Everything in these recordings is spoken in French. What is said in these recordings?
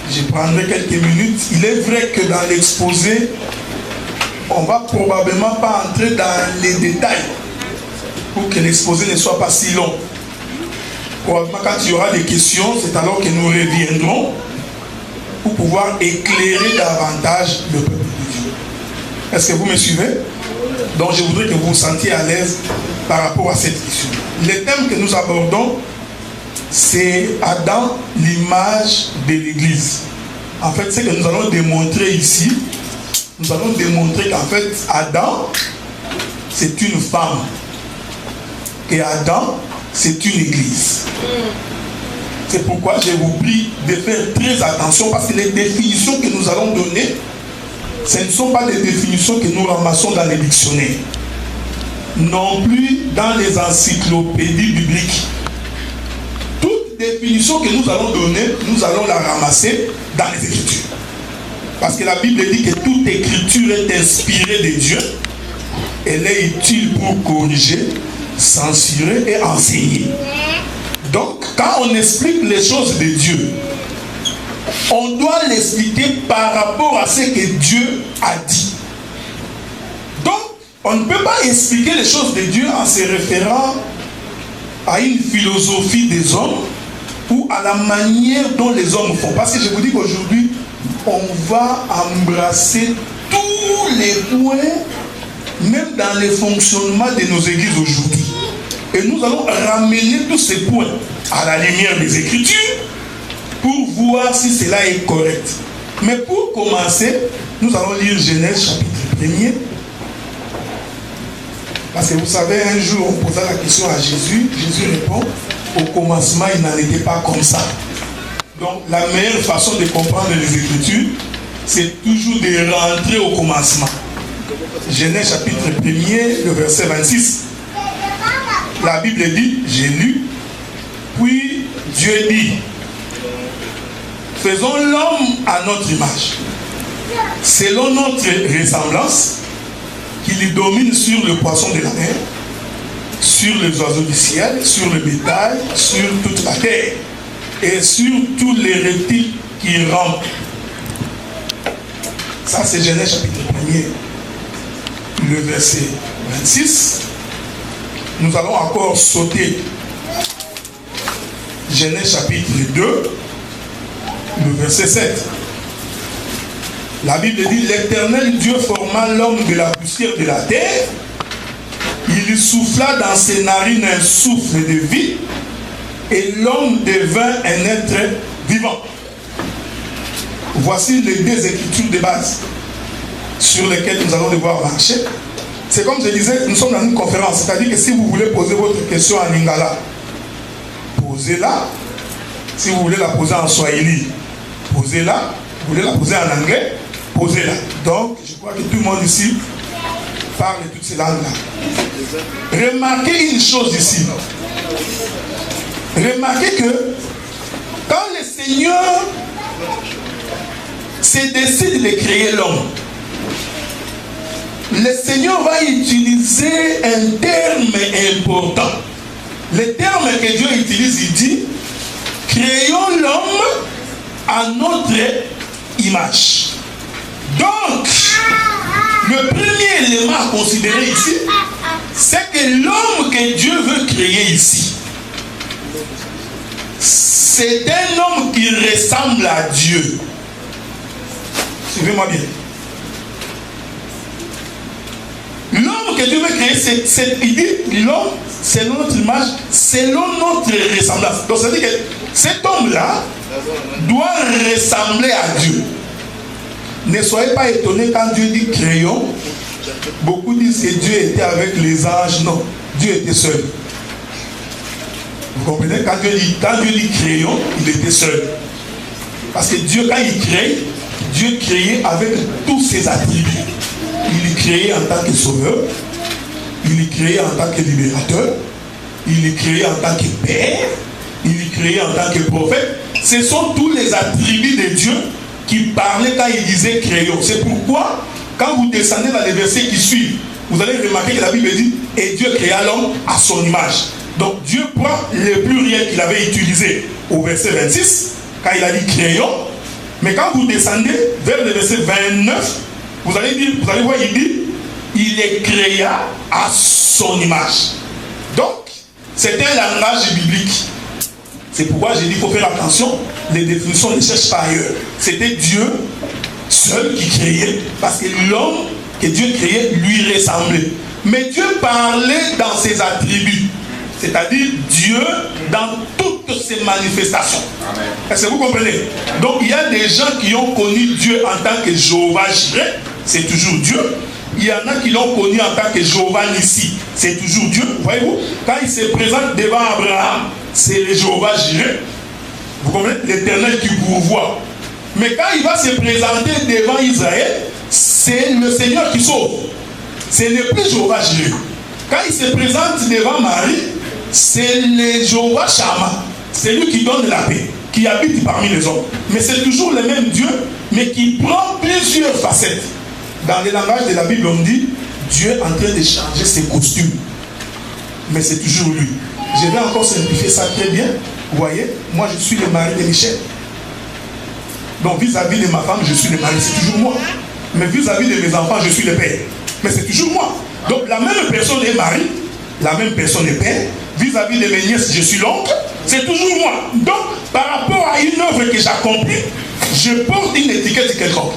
Je prendrai quelques minutes. Il est vrai que dans l'exposé, on ne va probablement pas entrer dans les détails pour que l'exposé ne soit pas si long. Probablement quand il y aura des questions, c'est alors que nous reviendrons pour pouvoir éclairer davantage le peuple de Dieu. Est-ce que vous me suivez? Donc je voudrais que vous vous sentiez à l'aise par rapport à cette question. Le thème que nous abordons, c'est Adam, l'image de l'Église. En fait, ce que nous allons démontrer ici, nous allons démontrer qu'en fait, Adam, c'est une femme. Et Adam, c'est une Église. C'est pourquoi je vous prie de faire très attention, parce que les définitions que nous allons donner, ce ne sont pas des définitions que nous ramassons dans les dictionnaires, non plus dans les encyclopédies bibliques. Toute définition que nous allons donner, nous allons la ramasser dans les Écritures. Parce que la Bible dit que toute écriture est inspirée de Dieu. Elle est utile pour corriger, censurer et enseigner. Donc, quand on explique les choses de Dieu, on doit l'expliquer par rapport à ce que Dieu a dit. Donc, on ne peut pas expliquer les choses de Dieu en se référant à une philosophie des hommes ou à la manière dont les hommes font. Parce que je vous dis qu'aujourd'hui, on va embrasser tous les points, même dans le fonctionnement de nos églises aujourd'hui. Et nous allons ramener tous ces points à la lumière des Écritures pour voir si cela est correct. Mais pour commencer, nous allons lire Genèse chapitre 1er. Parce que vous savez, un jour, on posa la question à Jésus. Jésus répond, au commencement, il n'en était pas comme ça. Donc, la meilleure façon de comprendre les Écritures, c'est toujours de rentrer au commencement. Genèse chapitre 1er, le verset 26. La Bible dit, j'ai lu, puis Dieu dit, faisons l'homme à notre image, selon notre ressemblance, qui lui domine sur le poisson de la mer, sur les oiseaux du ciel, sur le bétail, sur toute la terre, et sur tous les reptiles qui rampent. Ça, c'est Genèse chapitre 1er, le verset 26. Nous allons encore sauter Genèse chapitre 2, le verset 7. La Bible dit, l'Éternel Dieu forma l'homme de la poussière de la terre. Il souffla dans ses narines un souffle de vie et l'homme devint un être vivant. Voici les deux écritures de base sur lesquelles nous allons devoir marcher. C'est comme je disais, nous sommes dans une conférence, c'est-à-dire que si vous voulez poser votre question en lingala, posez-la. Si vous voulez la poser en swahili, posez-la. Vous voulez la poser en anglais, posez-la. Donc, je crois que tout le monde ici parle toutes ces langues-là. Remarquez une chose ici. Remarquez que quand le Seigneur se décide de créer l'homme, le Seigneur va utiliser un terme important. Le terme que Dieu utilise, il dit, créons l'homme à notre image. Donc, le premier élément à considérer ici, c'est que l'homme que Dieu veut créer ici, c'est un homme qui ressemble à Dieu. Suivez-moi bien. L'homme que Dieu veut créer, il dit l'homme, selon notre image, selon notre ressemblance. Donc, ça veut dire que cet homme-là doit ressembler à Dieu. Ne soyez pas étonnés quand Dieu dit créons. Beaucoup disent que Dieu était avec les anges. Non, Dieu était seul. Vous comprenez? Quand Dieu dit créons, il était seul. Parce que Dieu, quand il crée, Dieu créait avec tous ses attributs. Il est créé en tant que sauveur, il est créé en tant que libérateur, il est créé en tant que père, il est créé en tant que prophète. Ce sont tous les attributs de Dieu qui parlaient quand il disait créons. C'est pourquoi, quand vous descendez dans les versets qui suivent, vous allez remarquer que la Bible dit et Dieu créa l'homme à son image. Donc Dieu prend le pluriel qu'il avait utilisé au verset 26, quand il a dit créons, Mais quand vous descendez vers le verset 29, vous allez voir, il dit, il les créa à son image. Donc, c'est un langage biblique. C'est pourquoi j'ai dit qu'il faut faire attention, les définitions ne cherchent pas ailleurs. C'était Dieu seul qui créait, parce que l'homme que Dieu créait lui ressemblait. Mais Dieu parlait dans ses attributs, c'est-à-dire Dieu dans toutes ses manifestations. Est-ce que vous comprenez? Donc il y a des gens qui ont connu Dieu en tant que Jéhovah-Jireh, c'est toujours Dieu. Il y en a qui l'ont connu en tant que Jéhovah-Nissi, c'est toujours Dieu. Voyez-vous, quand il se présente devant Abraham, c'est le Jéhovah-Jireh. Vous comprenez? L'Éternel qui pourvoit. Mais quand il va se présenter devant Israël, c'est le Seigneur qui sauve. Ce n'est plus Jéhovah-Jireh. Quand il se présente devant Marie, c'est le Jéhovah-Shammah. C'est lui qui donne la paix, qui habite parmi les hommes. Mais c'est toujours le même Dieu, mais qui prend plusieurs facettes. Dans le langage de la Bible, on dit Dieu est en train de changer ses costumes. Mais c'est toujours lui. Je vais encore simplifier ça très bien. Vous voyez, moi je suis le mari de Michel. Donc vis-à-vis de ma femme, je suis le mari, c'est toujours moi. Mais vis-à-vis de mes enfants, je suis le père. Mais c'est toujours moi. Donc la même personne est mari, la même personne est père. Vis-à-vis de mes nièces, je suis l'oncle. C'est toujours moi. Donc par rapport à une œuvre que j'accomplis, je porte une étiquette quelconque.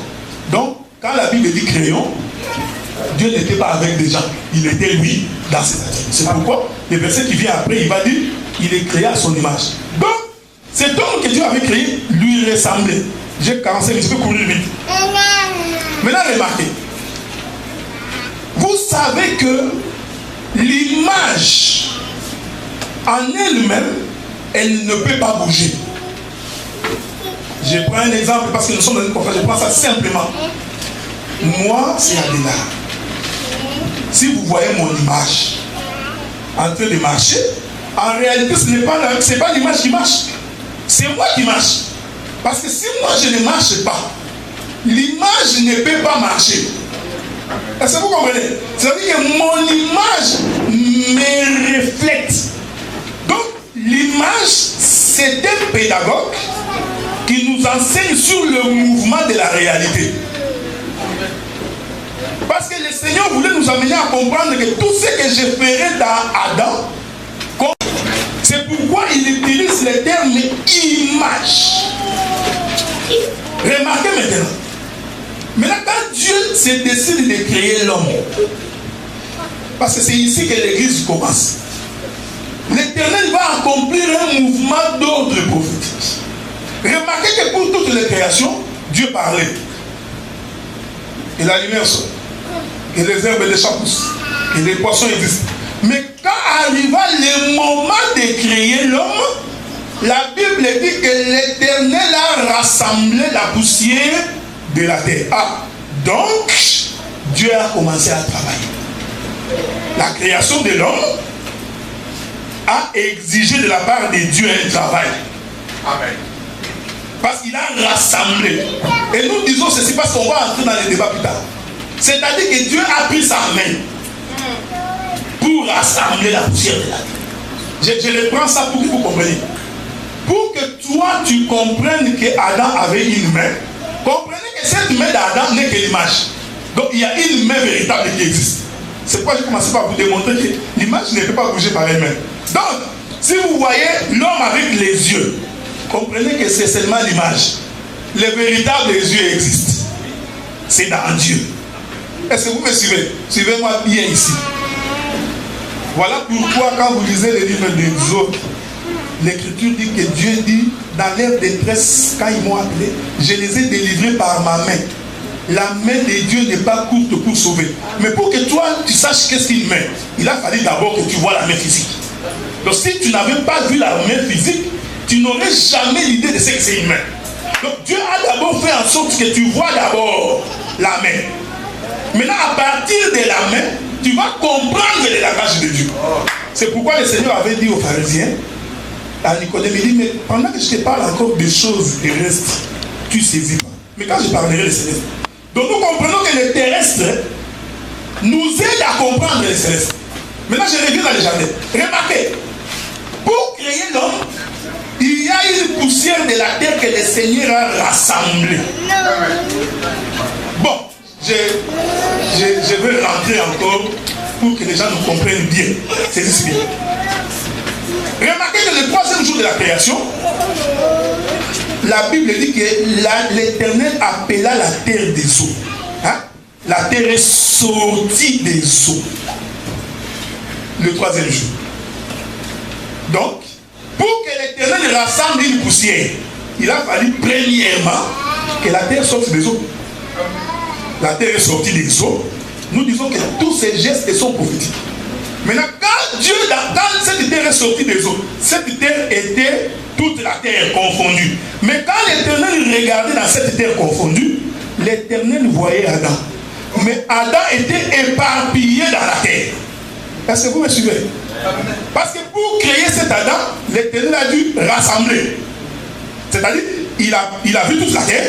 Donc quand la Bible dit créons, Dieu n'était pas avec des gens. Il était lui dans ses attributs. C'est pourquoi le verset qui vient après, il va dire il est créé à son image. Donc cet homme que Dieu avait créé lui ressemblait. J'ai 45 minutes, je peux courir vite. Maintenant, remarquez. Vous savez que l'image en elle-même, elle ne peut pas bouger. Je prends un exemple parce que nous sommes dans une conférence. Je prends ça simplement. Moi, c'est Adela. Si vous voyez mon image en train de marcher, en réalité, ce n'est pas l'image qui marche. C'est moi qui marche. Parce que si moi je ne marche pas, l'image ne peut pas marcher. Est-ce que vous comprenez? C'est-à-dire que mon image me reflète. Donc, l'image, c'est un pédagogue qui nous enseigne sur le mouvement de la réalité. Parce que le Seigneur voulait nous amener à comprendre que tout ce que je ferai dans Adam, c'est pourquoi il utilise le terme image. Remarquez maintenant. Maintenant, quand Dieu se décide de créer l'homme, parce que c'est ici que l'église commence, l'Éternel va accomplir un mouvement d'ordre prophétique. Remarquez que pour toutes les créations, Dieu parlait. Et la lumière sort. Et les herbes et les champs poussent. Et les poissons existent. Mais quand arriva le moment de créer l'homme, la Bible dit que l'Éternel a rassemblé la poussière de la terre. Ah, donc, Dieu a commencé à travailler. La création de l'homme a exigé de la part de Dieu un travail. Amen. Parce qu'il a rassemblé. Et nous disons ceci parce qu'on va entrer dans les débats plus tard. C'est-à-dire que Dieu a pris sa main pour rassembler la poussière de la terre. Je le prends ça pour que vous compreniez. Pour que toi tu comprennes que Adam avait une main, comprenez que cette main d'Adam n'est que l'image. Donc il y a une main véritable qui existe. C'est pourquoi j'ai commencé par vous démontrer que l'image ne peut pas bouger par elle-même. Donc, si vous voyez l'homme avec les yeux, comprenez que c'est seulement l'image. Les véritables yeux existent. C'est dans Dieu. Est-ce que vous me suivez? Suivez-moi bien ici. Voilà pourquoi quand vous lisez les livres d'Exode, l'Écriture dit que Dieu dit, dans leur détresse, quand ils m'ont appelé, je les ai délivrés par ma main. La main de Dieu n'est pas courte pour sauver. Mais pour que toi, tu saches qu'est-ce qu'une main, il a fallu d'abord que tu vois la main physique. Donc si tu n'avais pas vu la main physique, tu n'aurais jamais l'idée de ce que c'est une main. Donc Dieu a d'abord fait en sorte que tu vois d'abord la main. Maintenant, à partir de la main, tu vas comprendre le langage de Dieu. C'est pourquoi le Seigneur avait dit aux pharisiens, à Nicodème, il dit, mais pendant que je te parle encore des choses terrestres, tu ne saisis pas. Mais quand je parlerai des célestes. Donc nous comprenons que le terrestre nous aide à comprendre les célestes. Maintenant je reviens dans le jardin. Remarquez, pour créer l'homme, il y a une poussière de la terre que le Seigneur a rassemblée. Bon, je veux rentrer encore pour que les gens nous comprennent bien. C'est ici bien. Remarquez que le troisième jour de la création, la Bible dit que l'Éternel appela la terre des eaux. Hein? La terre est sortie des eaux. Le troisième jour. Donc, pour que l'Éternel rassemble une poussière, il a fallu premièrement que la terre sorte des eaux. La terre est sortie des eaux. Nous disons que tous ces gestes sont prophétiques. Maintenant, quand Dieu, quand cette terre est sortie des eaux, cette terre était toute la terre confondue. Mais quand l'Éternel regardait dans cette terre confondue, l'Éternel voyait Adam. Mais Adam était éparpillé dans la terre. Est-ce que vous me suivez? Parce que pour créer cet Adam, l'Éternel a dû rassembler. C'est-à-dire, il a vu toute la terre.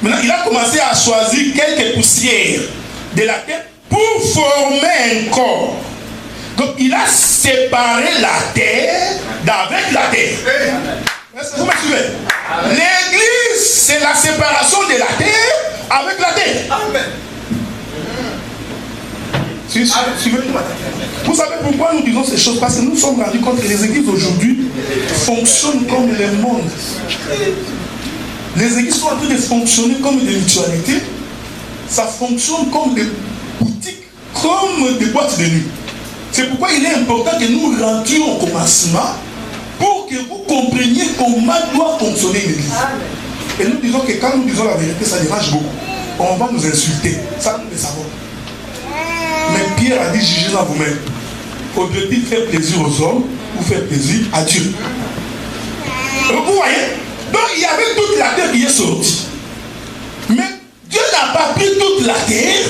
Maintenant, il a commencé à choisir quelques poussières de la terre pour former un corps. Donc, il a séparé la terre d'avec la terre. Est-ce que vous me suivez? L'église, c'est la séparation de la terre avec la terre. Amen. Vous savez pourquoi nous disons ces choses? Parce que nous nous sommes rendus compte que les églises aujourd'hui fonctionnent comme le monde. Les églises sont en train de fonctionner comme des mutualités. Ça fonctionne comme des boutiques, comme des boîtes de nuit. C'est pourquoi il est important que nous rentrions au commencement pour que vous compreniez comment doit fonctionner une église. Et nous disons que quand nous disons la vérité, ça dérange beaucoup. On va nous insulter. Ça, nous le savons. Mais Pierre a dit, jugez-en vous-même. Faudrait-il faire plaisir aux hommes ou faire plaisir à Dieu? Vous voyez? Donc il y avait toute la terre qui est sortie. Mais Dieu n'a pas pris toute la terre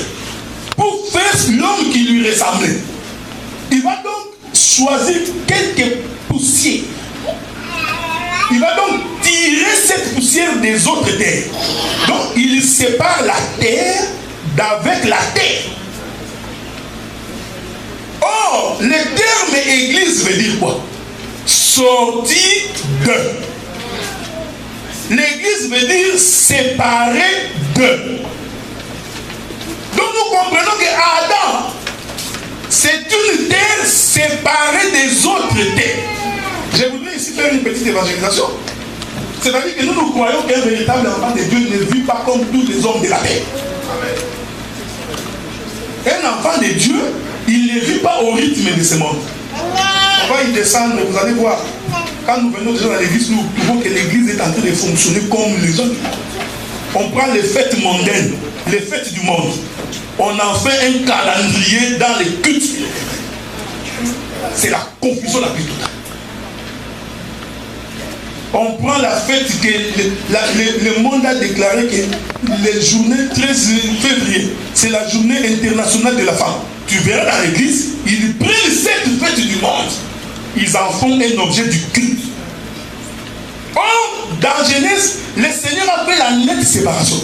pour faire l'homme qui lui ressemblait. Il va donc choisir quelques poussières. Il va donc tirer cette poussière des autres terres. Donc il sépare la terre d'avec la terre. Or, le terme église veut dire quoi? Sortie de. L'église veut dire séparée de. Donc nous comprenons que Adam, c'est une terre séparée des autres terres. Je voudrais ici faire une petite évangélisation. C'est-à-dire que nous croyons qu'un véritable enfant de Dieu ne vit pas comme tous les hommes de la terre. Un enfant de Dieu, il ne vit pas au rythme de ce monde. On va y descendre, vous allez voir. Quand nous venons déjà dans l'église, nous trouvons que l'église est en train de fonctionner comme les autres. On prend les fêtes mondaines, les fêtes du monde. On en fait un calendrier dans les cultes. C'est la confusion la plus totale. On prend la fête que le monde a déclaré que les journées 13 février, c'est la journée internationale de la femme. Tu verras dans l'église, ils prennent cette fête du monde. Ils en font un objet du culte. Or, dans Genèse, le Seigneur a fait la nette séparation.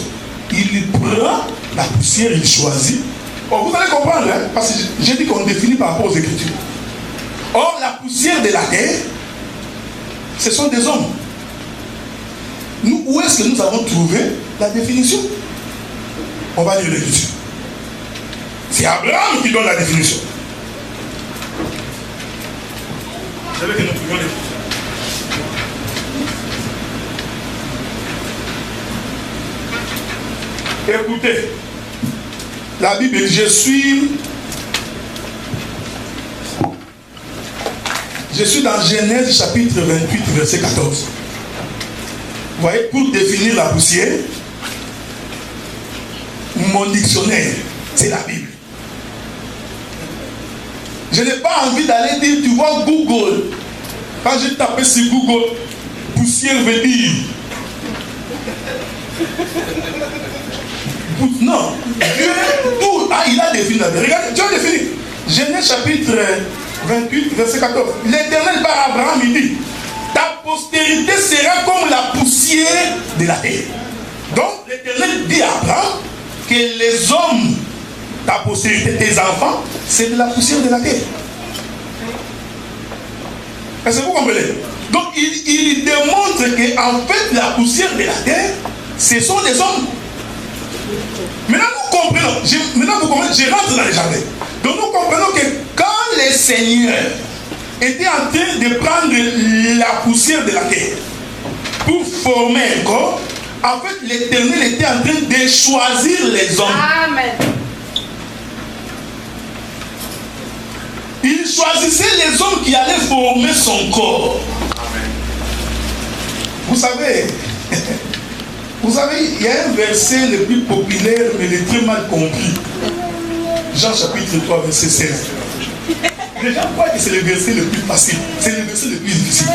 Il prend la poussière, il choisit. Or, vous allez comprendre, hein, parce que j'ai dit qu'on définit par rapport aux Écritures. Or, la poussière de la terre, ce sont des hommes. Nous, où est-ce que nous avons trouvé la définition? On va lire l'Écriture. C'est Abraham qui donne la définition. Vous savez que nous pouvons l'écrire. Écoutez, la Bible dit, je suis dans Genèse chapitre 28, verset 14. Vous voyez, pour définir la poussière, mon dictionnaire, c'est la Bible. Je n'ai pas envie d'aller dire, tu vois Google. Quand j'ai tapé sur Google, poussière veut dire. Non. Dieu, tout, il a défini la Bible. Regardez, Dieu a défini. Genèse chapitre 28, verset 14. L'Éternel par Abraham, il dit, ta postérité sera comme la poussière de la terre. Donc, l'Éternel dit à Abraham que les hommes, ta postérité, tes enfants, c'est de la poussière de la terre. Est-ce que vous comprenez? Donc il démontre qu'en fait la poussière de la terre, ce sont des hommes. Maintenant nous comprenons, je rentre dans le jardin. Donc nous comprenons que quand le Seigneur était en train de prendre la poussière de la terre pour former un corps, en fait l'Éternel était en train de choisir les hommes. Amen. Il choisissait les hommes qui allaient former son corps. Vous savez, il y a un verset le plus populaire, mais le très mal compris. Jean chapitre 3, verset 16. Les gens croient que c'est le verset le plus facile. C'est le verset le plus difficile.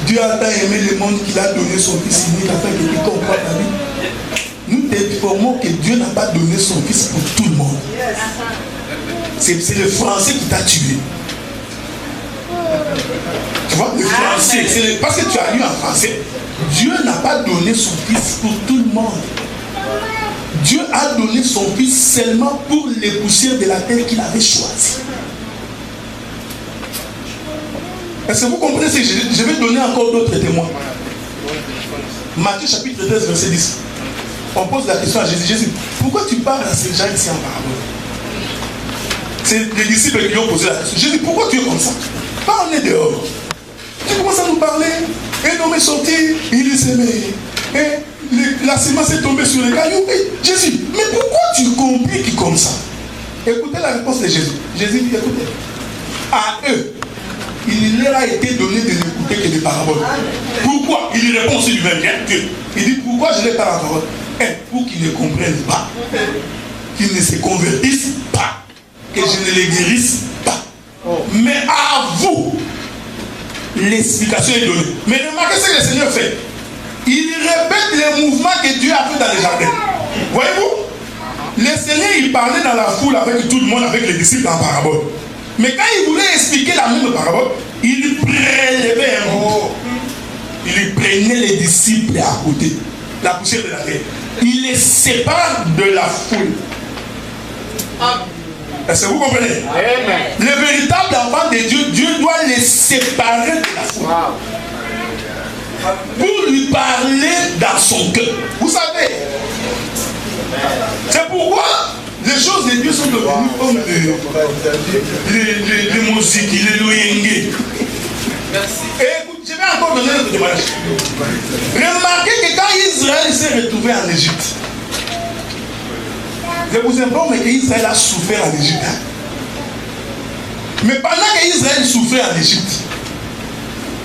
Dieu a tant aimé le monde qu'il a donné son Fils unique afin que quiconque croit en lui. Nous t'informons que Dieu n'a pas donné son Fils pour tout le monde. C'est le français qui t'a tué. Tu vois, le français, parce que tu as lu en français. Dieu n'a pas donné son Fils pour tout le monde. Dieu a donné son Fils seulement pour les poussières de la terre qu'il avait choisies. Est-ce que vous comprenez ce que je vais donner encore d'autres témoins? Matthieu chapitre 13, verset 10. On pose la question à Jésus. Jésus, pourquoi tu parles à ces gens ici en parabole? C'est les disciples qui lui ont posé la question. Jésus, pourquoi tu es comme ça? Pas on est dehors. Tu commences à nous parler. Un homme est sorti, il est semé. Et la semence est tombée sur les cailloux. Jésus, mais pourquoi tu compliques comme ça? Écoutez la réponse de Jésus. Jésus dit, écoutez, à eux, il leur a été donné de n'écouter que des paraboles. Pourquoi? Il répond aussi lui-même. Il dit, pourquoi je les parle en parole? Pour qu'ils ne comprennent pas, qu'ils ne se convertissent pas, que je ne les guérisse pas. Mais à vous, l'explication est donnée. Mais remarquez ce que le Seigneur fait. Il répète les mouvements que Dieu a fait dans le jardin. Voyez-vous? Le Seigneur, il parlait dans la foule avec tout le monde, avec les disciples en parabole. Mais quand il voulait expliquer la même parabole, il prélevait un mot. Il prenait les disciples à côté, la poussière de la terre. Il les sépare de la foule. Est-ce que vous comprenez? Amen. Le véritable enfant de Dieu, Dieu doit les séparer de la foule. Pour lui parler dans son cœur. Vous savez, c'est pourquoi les choses de Dieu sont devenues comme les musiques, les loyenge. Et écoute, je vais encore donner notre témoignage. Remarquez que quand Israël s'est retrouvé en Égypte, je vous informe qu'Israël a souffert en Égypte. Mais pendant qu'Israël souffrait en Égypte,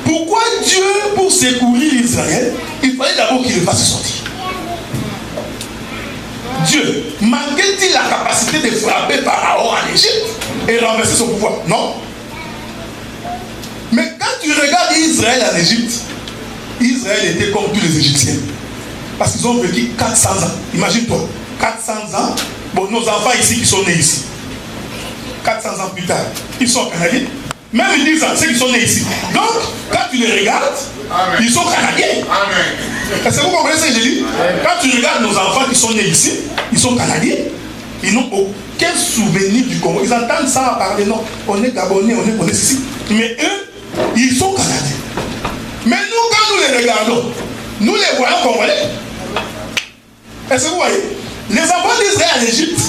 pourquoi Dieu, pour secourir Israël, il fallait d'abord qu'il le fasse sortir? Dieu manquait-il la capacité de frapper Pharaon en Égypte et renverser son pouvoir? Non. Mais quand tu regardes Israël en Égypte, Israël était comme tous les Égyptiens. Parce qu'ils ont vécu 400 ans. Imagine-toi, 400 ans. Bon, nos enfants ici qui sont nés ici, 400 ans plus tard, ils sont canadiens. Même ils disent ceux qui sont nés ici. Donc, quand tu les regardes, amen, ils sont canadiens. Amen. Est-ce que vous comprenez ce que je dis? Amen. Quand tu regardes nos enfants qui sont nés ici, ils sont canadiens. Ils n'ont aucun souvenir du Congo. Ils entendent ça parler, non, on est Gabonais, on est ici. Mais eux, ils sont canadiens. Mais nous, quand nous les regardons, nous les voyons congolais. Est-ce que vous voyez? Les enfants d'Israël en Égypte,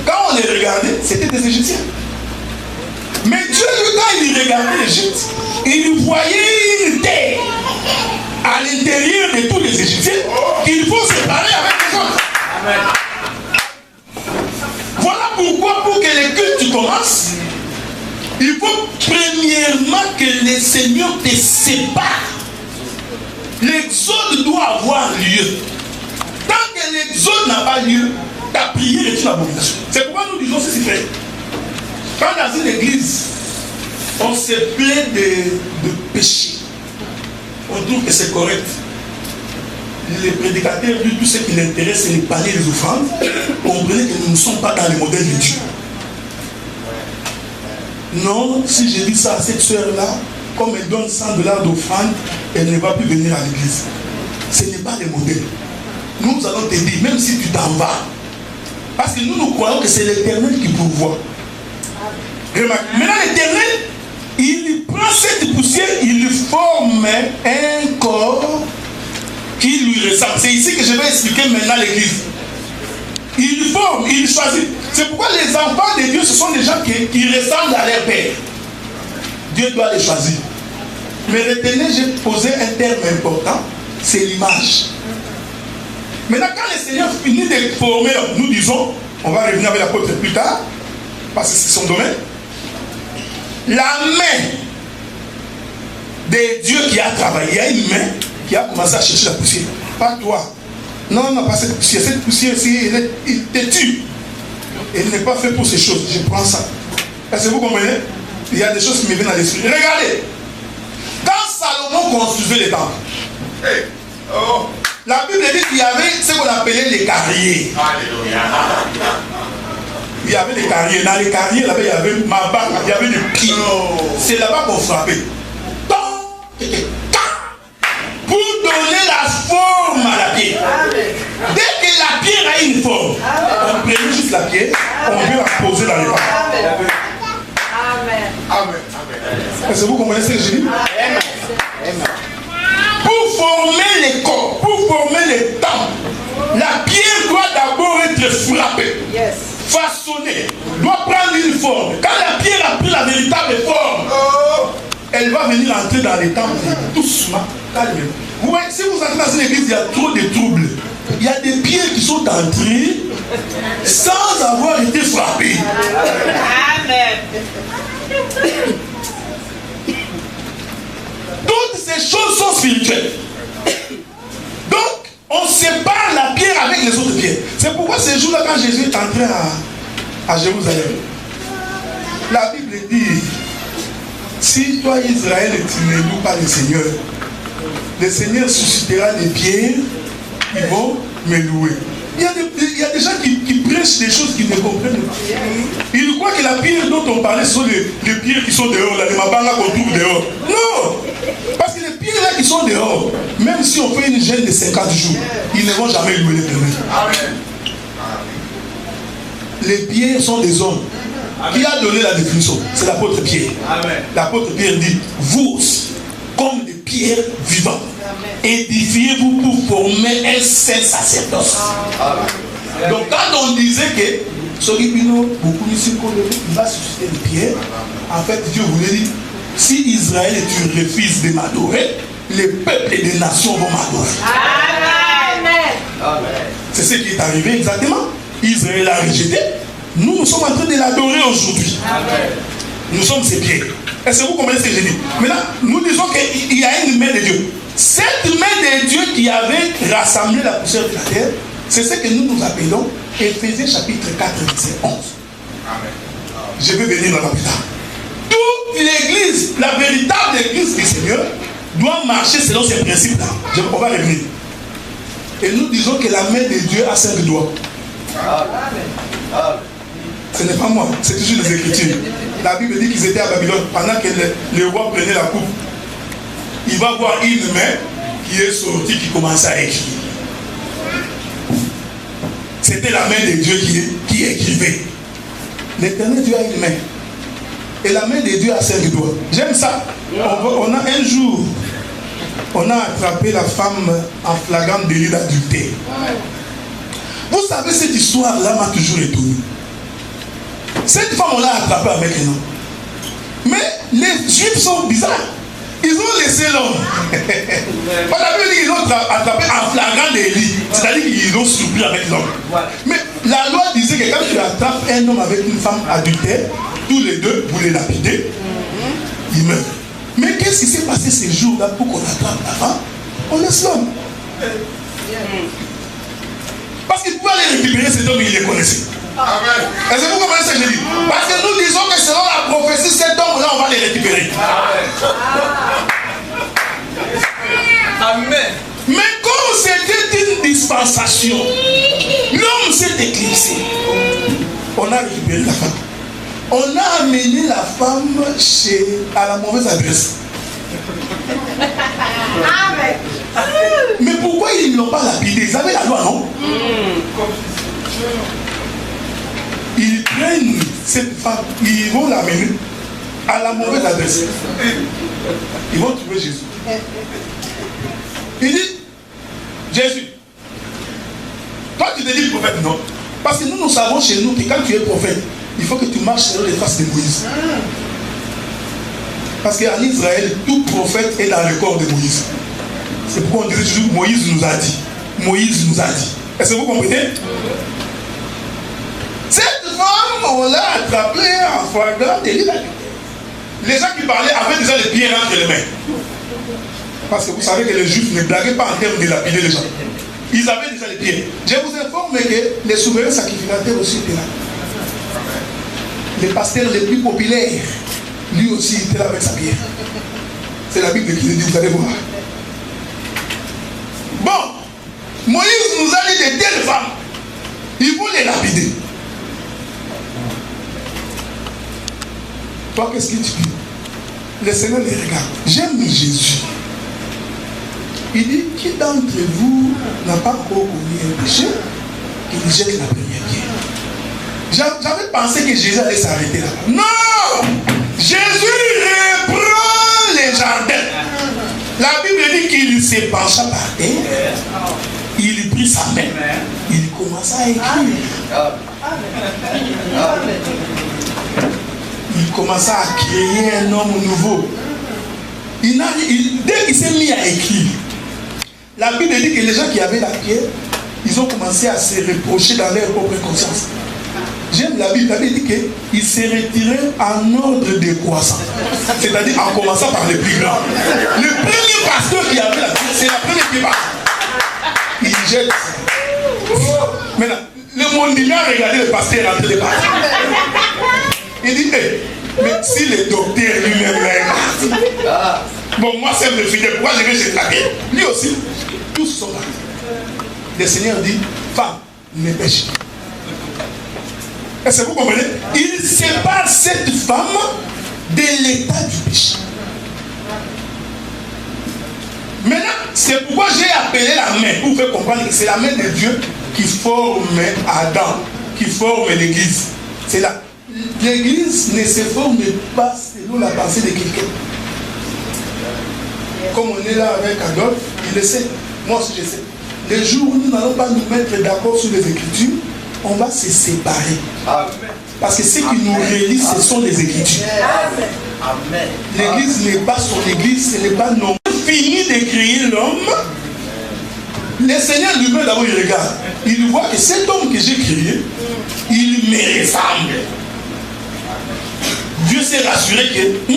quand on les regardait, c'était des Égyptiens. Mais Dieu, lui, quand il regardait l'Égypte, il voyait une terre à l'intérieur de tous les Égyptiens qu'il faut séparer avec les autres. Amen. Voilà pourquoi, pour que les cultes commencent, il faut premièrement que le Seigneur te sépare. L'exode doit avoir lieu. Tant que l'exode n'a pas lieu, ta prière est une abomination. C'est pourquoi nous disons ceci, frère. Quand dans une église, on se plaint de péché, on trouve que c'est correct. Les prédicateurs, lui, tout ce qui l'intéresse, c'est de parler des offrandes. Comprenez que nous ne sommes pas dans le modèle de Dieu. Non, si je dis ça à cette soeur-là, comme elle donne 100 $ d'offrande, elle ne va plus venir à l'église. Ce n'est pas le modèle. Nous allons te dire, même si tu t'en vas, parce que nous croyons que c'est l'Éternel qui pourvoit. Maintenant, l'Éternel, il prend cette poussière, il forme un corps qui lui ressemble. C'est ici que je vais expliquer maintenant l'église. Il forme, il choisit. C'est pourquoi les enfants de Dieu, ce sont des gens qui ressemblent à leur père. Dieu doit les choisir. Mais retenez, j'ai posé un terme important, c'est l'image. Maintenant, quand le Seigneur finit de former, nous disons, on va revenir avec l'apôtre plus tard, parce que c'est son domaine, la main de Dieu qui a travaillé, il y a une main qui a commencé à chercher la poussière. Pas toi. Non, non, pas cette poussière. Cette poussière-ci, il te tue. Elle n'est pas faite pour ces choses. Je prends ça. Est-ce que vous comprenez? Il y a des choses qui me viennent à l'esprit. Regardez. Quand Salomon construisait les temples, la Bible dit qu'il y avait ce qu'on appelait les carriers. Il y avait les carriers. Dans les carriers, là-bas, il y avait ma barre, il y avait des pieds. C'est là-bas qu'on frappait. Pour donner la forme à la pierre. Dès que la pierre a une forme, on prenait juste la pierre, on veut la poser dans les pas. Amen. Est-ce que vous comprenez ce que je dis? Pour former les corps, pour former les temples, la pierre doit d'abord être frappée, façonnée, doit prendre une forme. Quand la pierre a pris la véritable forme, elle va venir entrer dans les temples doucement, calmement. Vous voyez, si vous entrez dans une église, il y a trop de troubles. Il y a des pierres qui sont entrées sans avoir été frappées. Amen. Toutes ces choses sont spirituelles. Donc, on sépare la pierre avec les autres pierres. C'est pourquoi ces jours-là, quand Jésus est entré à Jérusalem, la Bible dit, si toi, Israël, tu ne loues pas le Seigneur suscitera des pierres qui vont me louer. Il y a des gens qui prêchent des choses qu'ils ne comprennent pas. Ils croient que la pierre dont on parlait sont les pierres qui sont dehors, là, les mabanga qu'on trouve dehors. Non! Parce que les pierres là qui sont dehors, même si on fait une jeûne de 50 jours, ils ne vont jamais louer les premiers. Les pierres sont des hommes. Qui a donné la définition? C'est l'apôtre Pierre. L'apôtre Pierre dit, vous, comme des pierres vivantes, édifiez-vous pour former un saint sacerdoce. Donc quand on disait que Soribino, beaucoup ici, il va susciter des pierres, en fait Dieu voulait dire, si Israël tu refuses de m'adorer, les peuples et les nations vont m'adorer. C'est ce qui est arrivé exactement. Israël a rejeté. Nous sommes en train de l'adorer aujourd'hui. Nous sommes ses pierres. Est-ce que vous comprenez ce que je dis? Maintenant, nous disons qu'il y a une main de Dieu. Cette main de Dieu qui avait rassemblé la poussière de la terre, c'est ce que nous appelons Éphésiens chapitre 4, verset 11. Je vais venir dans la plus tard. Toute l'église, la véritable église du Seigneur, doit marcher selon ces principes-là. On va revenir. Et nous disons que la main de Dieu a 5 doigts. Ce n'est pas moi, c'est toujours les Écritures. La Bible dit qu'ils étaient à Babylone pendant que le roi prenait la coupe. Il va voir une main qui est sortie, qui commençait à écrire. C'était la main de Dieu qui écrivait. L'Éternel Dieu a une main. Et la main de Dieu a 5 doigts. J'aime ça. On a un jour, on a attrapé la femme en flagrant délit d'adultère. Vous savez, cette histoire-là m'a toujours étonné. Cette femme, on l'a attrapée avec un homme. Mais les Juifs sont bizarres. Ils ont laissé l'homme. On a vu qu'ils l'ont attrapé en flagrant délit. C'est-à-dire qu'ils l'ont surpris avec l'homme. Mais la loi disait que quand tu attrapes un homme avec une femme adultère, tous les deux, vous les lapidez, ils meurent. Mais qu'est-ce qui s'est passé ces jours-là pour qu'on attrape la femme? On laisse l'homme. Parce qu'il pouvait aller récupérer cet homme, il les connaissait. Est-ce que vous comprenez ce que je dis? Parce que nous disons que selon la prophétie, cet homme-là, on va les récupérer. Amen. Mais comme c'était une dispensation, l'homme s'est éclipsé. On a récupéré la femme. On a amené la femme à la mauvaise adresse. Amen. Mais pourquoi ils ne l'ont pas lapidé? Ils avaient la loi, non? Ils prennent cette femme, ils vont l'amener. à la mauvaise adresse. Ils vont trouver Jésus. Il dit, Jésus, toi tu te dis prophète, non? Parce que nous savons chez nous que quand tu es prophète, il faut que tu marches sur les traces de Moïse. Parce qu'en Israël, tout prophète est dans le corps de Moïse. C'est pourquoi on dirait toujours Moïse nous a dit. Moïse nous a dit. Est-ce que vous comprenez? Cette femme, on l'a attrapée en flagrant délit. Les gens qui parlaient avaient déjà les pieds entre les mains. Parce que vous savez que les Juifs ne blaguaient pas en termes de lapider les gens. Ils avaient déjà les pieds. Je vous informe que les souverains sacrificateurs aussi étaient là. Le pasteur le plus populaire, lui aussi était là avec sa pierre. C'est la Bible qui le dit, vous allez voir. Bon, Moïse nous a dit de telles femmes. Il faut les lapider. Toi, qu'est-ce que tu dis? Le Seigneur les regarde. J'aime Jésus. Il dit, qui d'entre vous n'a pas encore commis un péché, qu'il jette la première pierre. J'avais pensé que Jésus allait s'arrêter là. Non! Jésus reprend les jardins. La Bible dit qu'il se pencha par terre. Il prit sa main. Il commença à écrire. Il commença à créer un homme nouveau. Dès qu'il s'est mis à écrire, la Bible dit que les gens qui avaient la pierre, ils ont commencé à se reprocher dans leur propre conscience. J'aime la Bible dit qu'ils se retiraient en ordre décroissant. C'est-à-dire en commençant par les plus grands. Le premier pasteur qui avait la pierre, c'est la première qui part. Il jette. Maintenant, le monde a regardé le pasteur rentrer de partir. Il dit, hey, mais si le docteur lui-même l'a. Bon, moi, c'est le fidèle. Pourquoi je vais jeter la pierre? Lui aussi, tous sont là. Le Seigneur dit, femme, ne pêche pas. Est-ce que vous comprenez? Il sépare cette femme de l'état du péché. Maintenant, c'est pourquoi j'ai appelé la main, pour faire comprendre que c'est la main de Dieu qui forme Adam, qui forme l'église. C'est là. L'église ne se forme pas selon la pensée de quelqu'un. Comme on est là avec Adolphe, il le sait. Moi aussi je sais. Les jours où nous n'allons pas nous mettre d'accord sur les Écritures, on va se séparer. Amen. Parce que ce qui nous relie, ce sont les Écritures. Amen. L'église n'est pas son église, ce n'est pas non. Fini de créer l'homme, le Seigneur lui-même d'abord il regarde. Il voit que cet homme que j'ai créé, il me ressemble. Dieu s'est rassuré que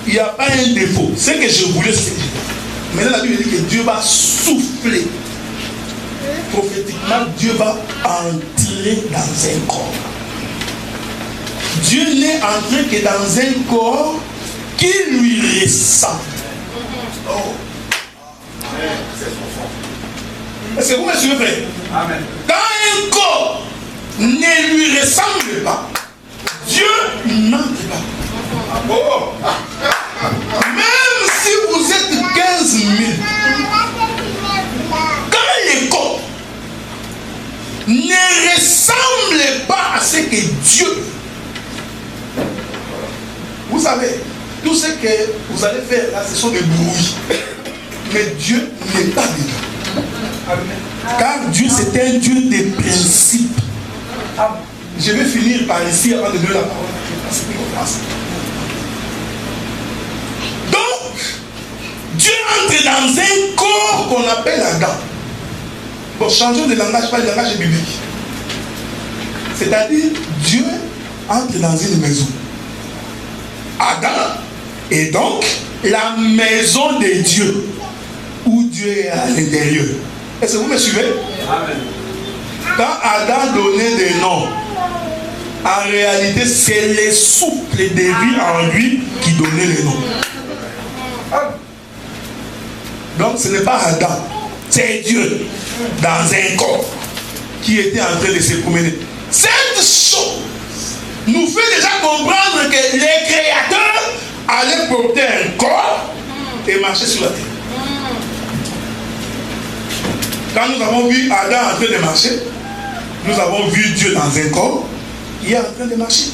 il n'y a pas un défaut. Ce que je voulais, c'est que maintenant la Bible dit que Dieu va souffler. Prophétiquement, Dieu va entrer dans un corps. Dieu n'est entré que dans un corps qui lui ressemble. Oh. Est-ce que vous me suivez, frère? Amen. Dans un corps ne lui ressemble pas, Dieu n'entre pas. Oh. Même si vous êtes 15 000, quand le corps ne ressemble pas à ce que Dieu, vous savez, tout ce que vous allez faire là, ce sont des bruits. Mais Dieu n'est pas dedans. Car Dieu, c'est un Dieu des principes. Je vais finir par ici avant de donner la parole. Donc, Dieu entre dans un corps qu'on appelle Adam. Bon, changeons de langage, pas le langage biblique. C'est-à-dire, Dieu entre dans une maison. Adam est donc la maison de Dieu, où Dieu est à l'intérieur. Est-ce que vous me suivez? Amen. Quand Adam donnait des noms, en réalité, c'est le souffle de vie en lui qui donnait les noms. Donc ce n'est pas Adam, c'est Dieu dans un corps qui était en train de se promener. Cette chose nous fait déjà comprendre que les créateurs allaient porter un corps et marcher sur la terre. Quand nous avons vu Adam en train de marcher, nous avons vu Dieu dans un corps qui est en train de marcher.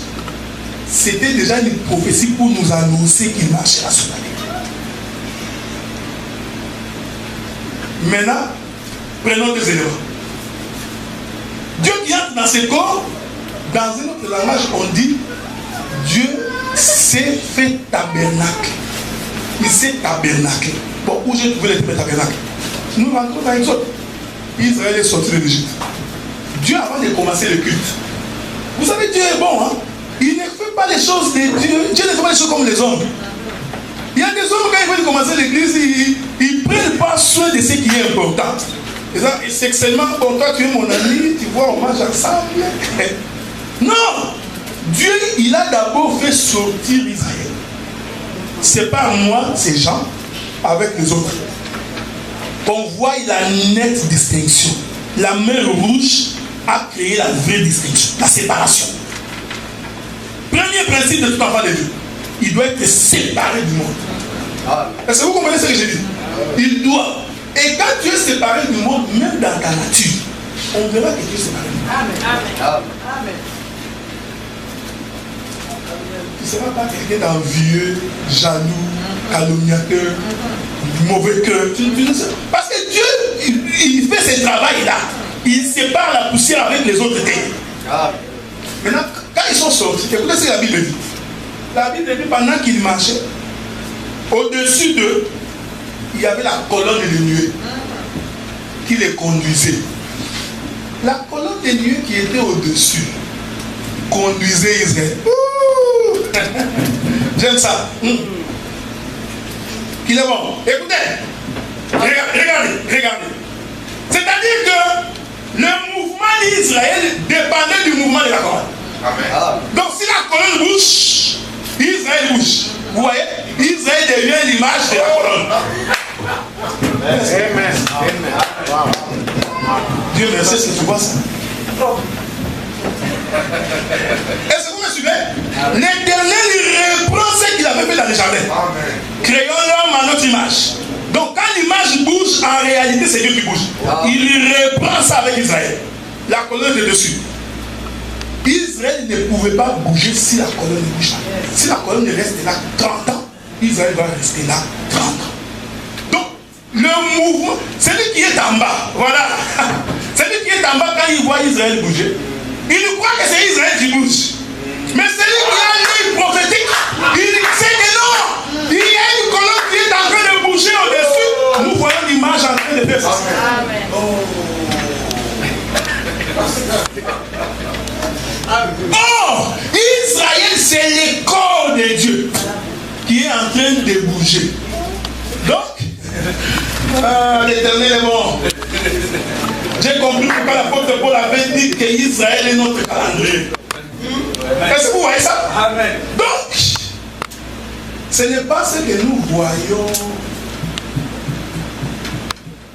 c'était déjà une prophétie pour nous annoncer qu'il marchera sur la terre. Maintenant, prenons des éléments. Dieu qui entre dans ce corps, dans un autre langage, on dit Dieu s'est fait tabernacle. Il s'est tabernacle. Bon, où j'ai trouvé le tabernacle? Nous rentrons dans Exode. Israël est sorti de l'Égypte. Dieu, avant de commencer le culte, vous savez, Dieu est bon, hein? Il ne fait pas les choses de Dieu. Dieu ne fait pas les choses comme les hommes. Il y a des hommes, quand ils veulent commencer l'église, ils ne prennent pas soin de ce qui est important. Et c'est seulement pour toi, tu es mon ami, tu vois, on mange ensemble. Non! Dieu, il a d'abord fait sortir Israël. C'est pas moi, c'est Jean, avec les autres. On voit la nette distinction. La mer rouge a créé la vraie distinction, la séparation. Premier principe de tout enfant de Dieu, il doit être séparé du monde. Est-ce que vous comprenez ce que je dis? Il doit. Et quand tu es séparé du monde, même dans ta nature, on verra que tu es séparé du monde. Amen. Amen. Tu ne seras pas quelqu'un d'envieux, jaloux, calomniateur, mauvais cœur. Parce que Dieu, il fait ce travail-là. Il sépare la poussière avec les autres terres. Maintenant, quand ils sont sortis, écoutez ce que la Bible dit. La Bible dit pendant qu'ils marchaient, au-dessus d'eux, il y avait la colonne de nuée qui les conduisait. La colonne de nuée qui était au-dessus conduisait Israël. J'aime ça. Qu'il est bon. Écoutez, regardez. C'est-à-dire que le mouvement d'Israël dépendait du mouvement de la colonne. Amen. Donc si la colonne bouge, Israël bouge. Vous voyez, Israël devient l'image de la colonne. Amen. Dieu merci, est-ce que tu vois ça? Est-ce que vous me suivez? L'Éternel, il reprend ce qu'il avait fait dans le jardin. Créons l'homme à notre image. Donc quand l'image bouge, en réalité c'est Dieu qui bouge. Il reprend ça avec Israël. La colonne est dessus. Israël ne pouvait pas bouger si la colonne ne bouge pas. Si la colonne reste là 30 ans, Israël va rester là 30 ans. Donc le mouvement, celui qui est en bas, voilà. Celui qui est en bas, quand il voit Israël bouger, il croit que c'est Israël qui bouge. Mais celui qui a l'œil prophétique, il sait que non. Il y a une colonne qui est en train de bouger au-dessus. Nous voyons l'image en train de faire ça. Oh, Israël, c'est le corps de Dieu qui est en train de bouger. Donc, l'Éternel est bon. J'ai compris pourquoi l'apôtre Paul avait dit que Israël est notre calendrier. Est-ce que vous voyez ça? Amen. Donc, ce n'est pas ce que nous voyons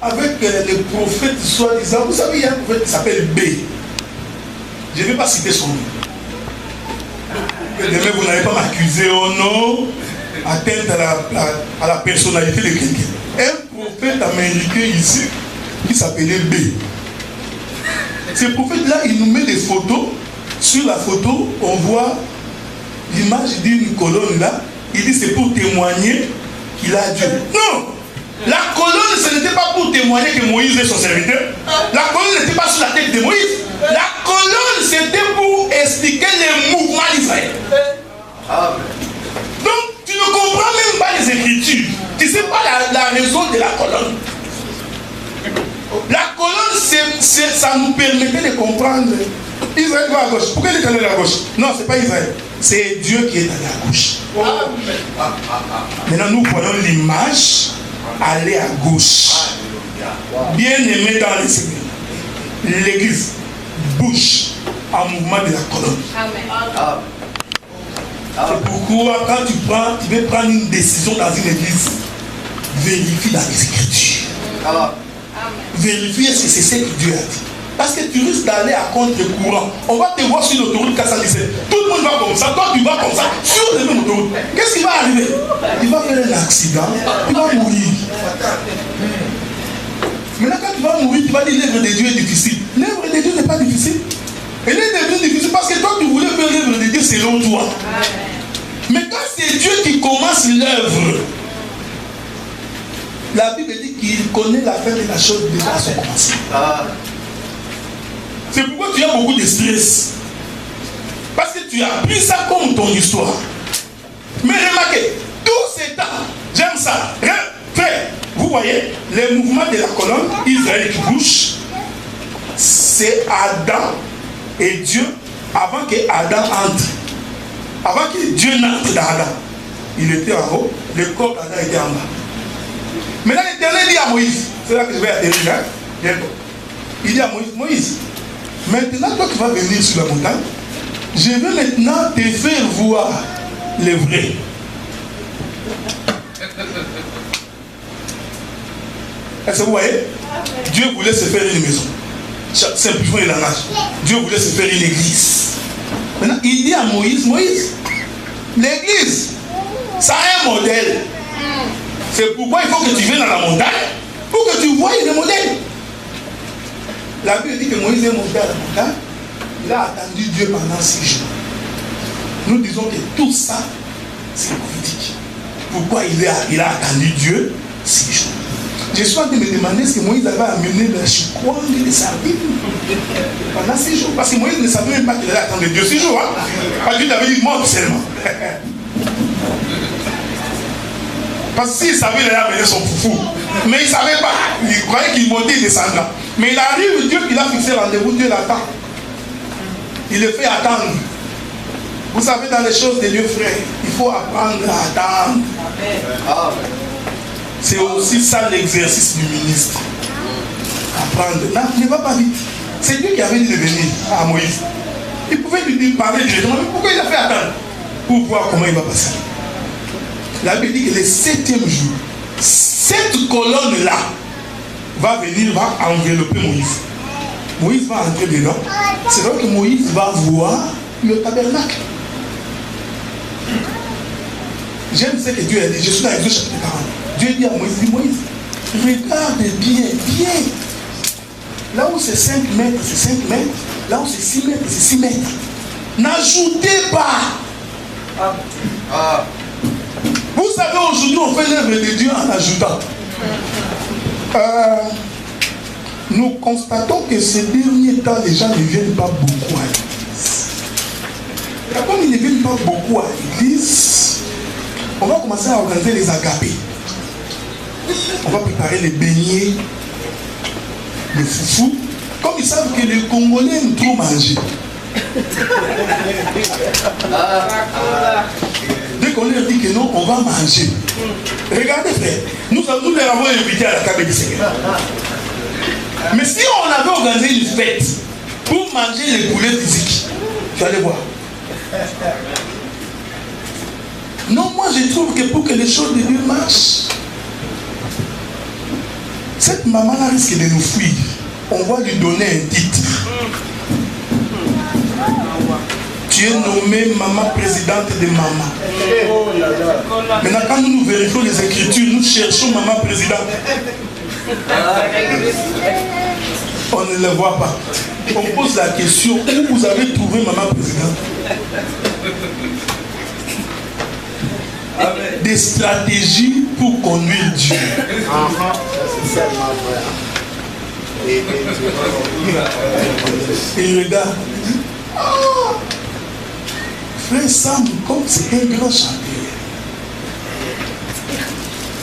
avec les prophètes soi-disant. Vous savez, il y a un prophète qui s'appelle B. Je ne vais pas citer son nom. Demain, vous n'allez pas m'accuser au nom, atteinte à la personnalité de quelqu'un. Un prophète américain ici qui s'appelait B. Ce prophète-là, il nous met des photos. Sur la photo, on voit l'image d'une colonne là. Il dit c'est pour témoigner qu'il a Dieu. Non! La colonne, ce n'était pas pour témoigner que Moïse est son serviteur. La colonne n'était pas sur la tête de Moïse. La colonne, c'était pour expliquer les mouvements d'Israël. Donc, tu ne comprends même pas les Écritures. Tu ne sais pas la raison de la colonne. La colonne, ça nous permettait de comprendre. Israël va à gauche. Pourquoi il est allé à gauche? Non, ce n'est pas Israël. C'est Dieu qui est allé à gauche. Maintenant, nous voyons l'image aller à gauche. Bien aimé dans les Seigneurs. L'église bouge en mouvement de la colonne. Amen. C'est pourquoi quand tu veux prendre une décision dans une église, vérifie dans les Écritures. Vérifie est-ce que c'est ce que Dieu a dit. Parce que tu risques d'aller à contre-courant. On va te voir sur l'autoroute 417. Tout le monde va comme ça. Toi, tu vas comme ça. Sur le même autoroute. Qu'est-ce qui va arriver? Il va faire un accident. Tu vas mourir. Maintenant, quand tu vas mourir, tu vas dire l'œuvre de Dieu est difficile. L'œuvre de Dieu n'est pas difficile. Elle est devenue difficile parce que toi, tu voulais faire l'œuvre de Dieu selon toi. Mais quand c'est Dieu qui commence l'œuvre, la Bible dit qu'il connaît la fin de la chose déjà à son commencement. C'est pourquoi tu as beaucoup de stress. Parce que tu as pris ça comme ton histoire. Mais remarquez, tout ces temps, j'aime ça. Frère, vous voyez, les mouvements de la colonne, Israël qui bouge, c'est Adam et Dieu, avant que Adam entre. Avant que Dieu n'entre dans Adam. Il était en haut, le corps d'Adam était en bas. Maintenant, l'Éternel dit à Moïse, c'est là que je vais atterrir, hein? Bientôt. Il dit à Moïse, Moïse, maintenant toi qui vas venir sur la montagne, je vais maintenant te faire voir le vrai. Est-ce que vous voyez? Dieu voulait se faire une maison. Simplifions le langage. Dieu voulait se faire une église. Maintenant, il dit à Moïse, Moïse, l'église, ça a un modèle. C'est pourquoi il faut que tu viennes dans la montagne pour que tu voies le modèle. La Bible dit que Moïse est monté à la montagne. Il a attendu Dieu pendant 6 jours. Nous disons que tout ça, c'est politique. Pourquoi il a attendu Dieu 6 jours? Je suis en train de me demander ce que Moïse avait amené dans le chikwang et les sardines pendant 6 jours. Parce que Moïse ne savait même pas qu'il allait attendre Dieu 6 jours. Hein? Parce que Dieu avait dit monte seulement. Parce que s'il savait, il allait amener son foufou. Mais il ne savait pas. Il croyait qu'il montait et descendait. Mais il arrive, Dieu, il a fixé rendez-vous, Dieu l'attend. Il le fait attendre. Vous savez, dans les choses de Dieu, frère, il faut apprendre à attendre. Amen. C'est aussi ça l'exercice du ministre. Apprendre. Non, ne va pas vite. C'est Dieu qui avait dit de venir à Moïse. Il pouvait lui parler directement. Mais pourquoi il a fait attendre? Pour voir comment il va passer. La Bible dit que le 7e jour, cette colonne-là va venir, va envelopper Moïse. Moïse va entrer dedans. C'est donc que Moïse va voir le tabernacle. J'aime ce que Dieu a dit. Je suis dans Exode chapitre 40. Dieu dit à Moïse, regarde bien, bien. Là où c'est 5 mètres, c'est 5 mètres. Là où c'est 6 mètres, c'est 6 mètres. N'ajoutez pas. Vous savez, aujourd'hui, on fait l'œuvre de Dieu en ajoutant. Nous constatons que ces derniers temps, les gens ne viennent pas beaucoup à l'église. Et comme ils ne viennent pas beaucoup à l'église, on va commencer à organiser les agapés. On va préparer les beignets, le foufou. Comme ils savent que les Congolais aiment trop manger. Dès qu'on leur dit que non, on va manger. Regardez, frère, nous les avons invités à la table du Seigneur. Mais si on avait organisé une fête pour manger les poulets physiques, tu allais voir. Non, moi je trouve que pour que les choses de Dieu marchent, cette maman-là risque de nous fuir. On va lui donner un titre. Tu es nommée maman présidente de maman. Maintenant, quand nous vérifions les Écritures, nous cherchons maman présidente. On ne le voit pas. On pose la question, où vous avez trouvé maman présidente? Des stratégies pour conduire Dieu. Et regarde. Oh, frère Sam, comme c'est un grand chanteur,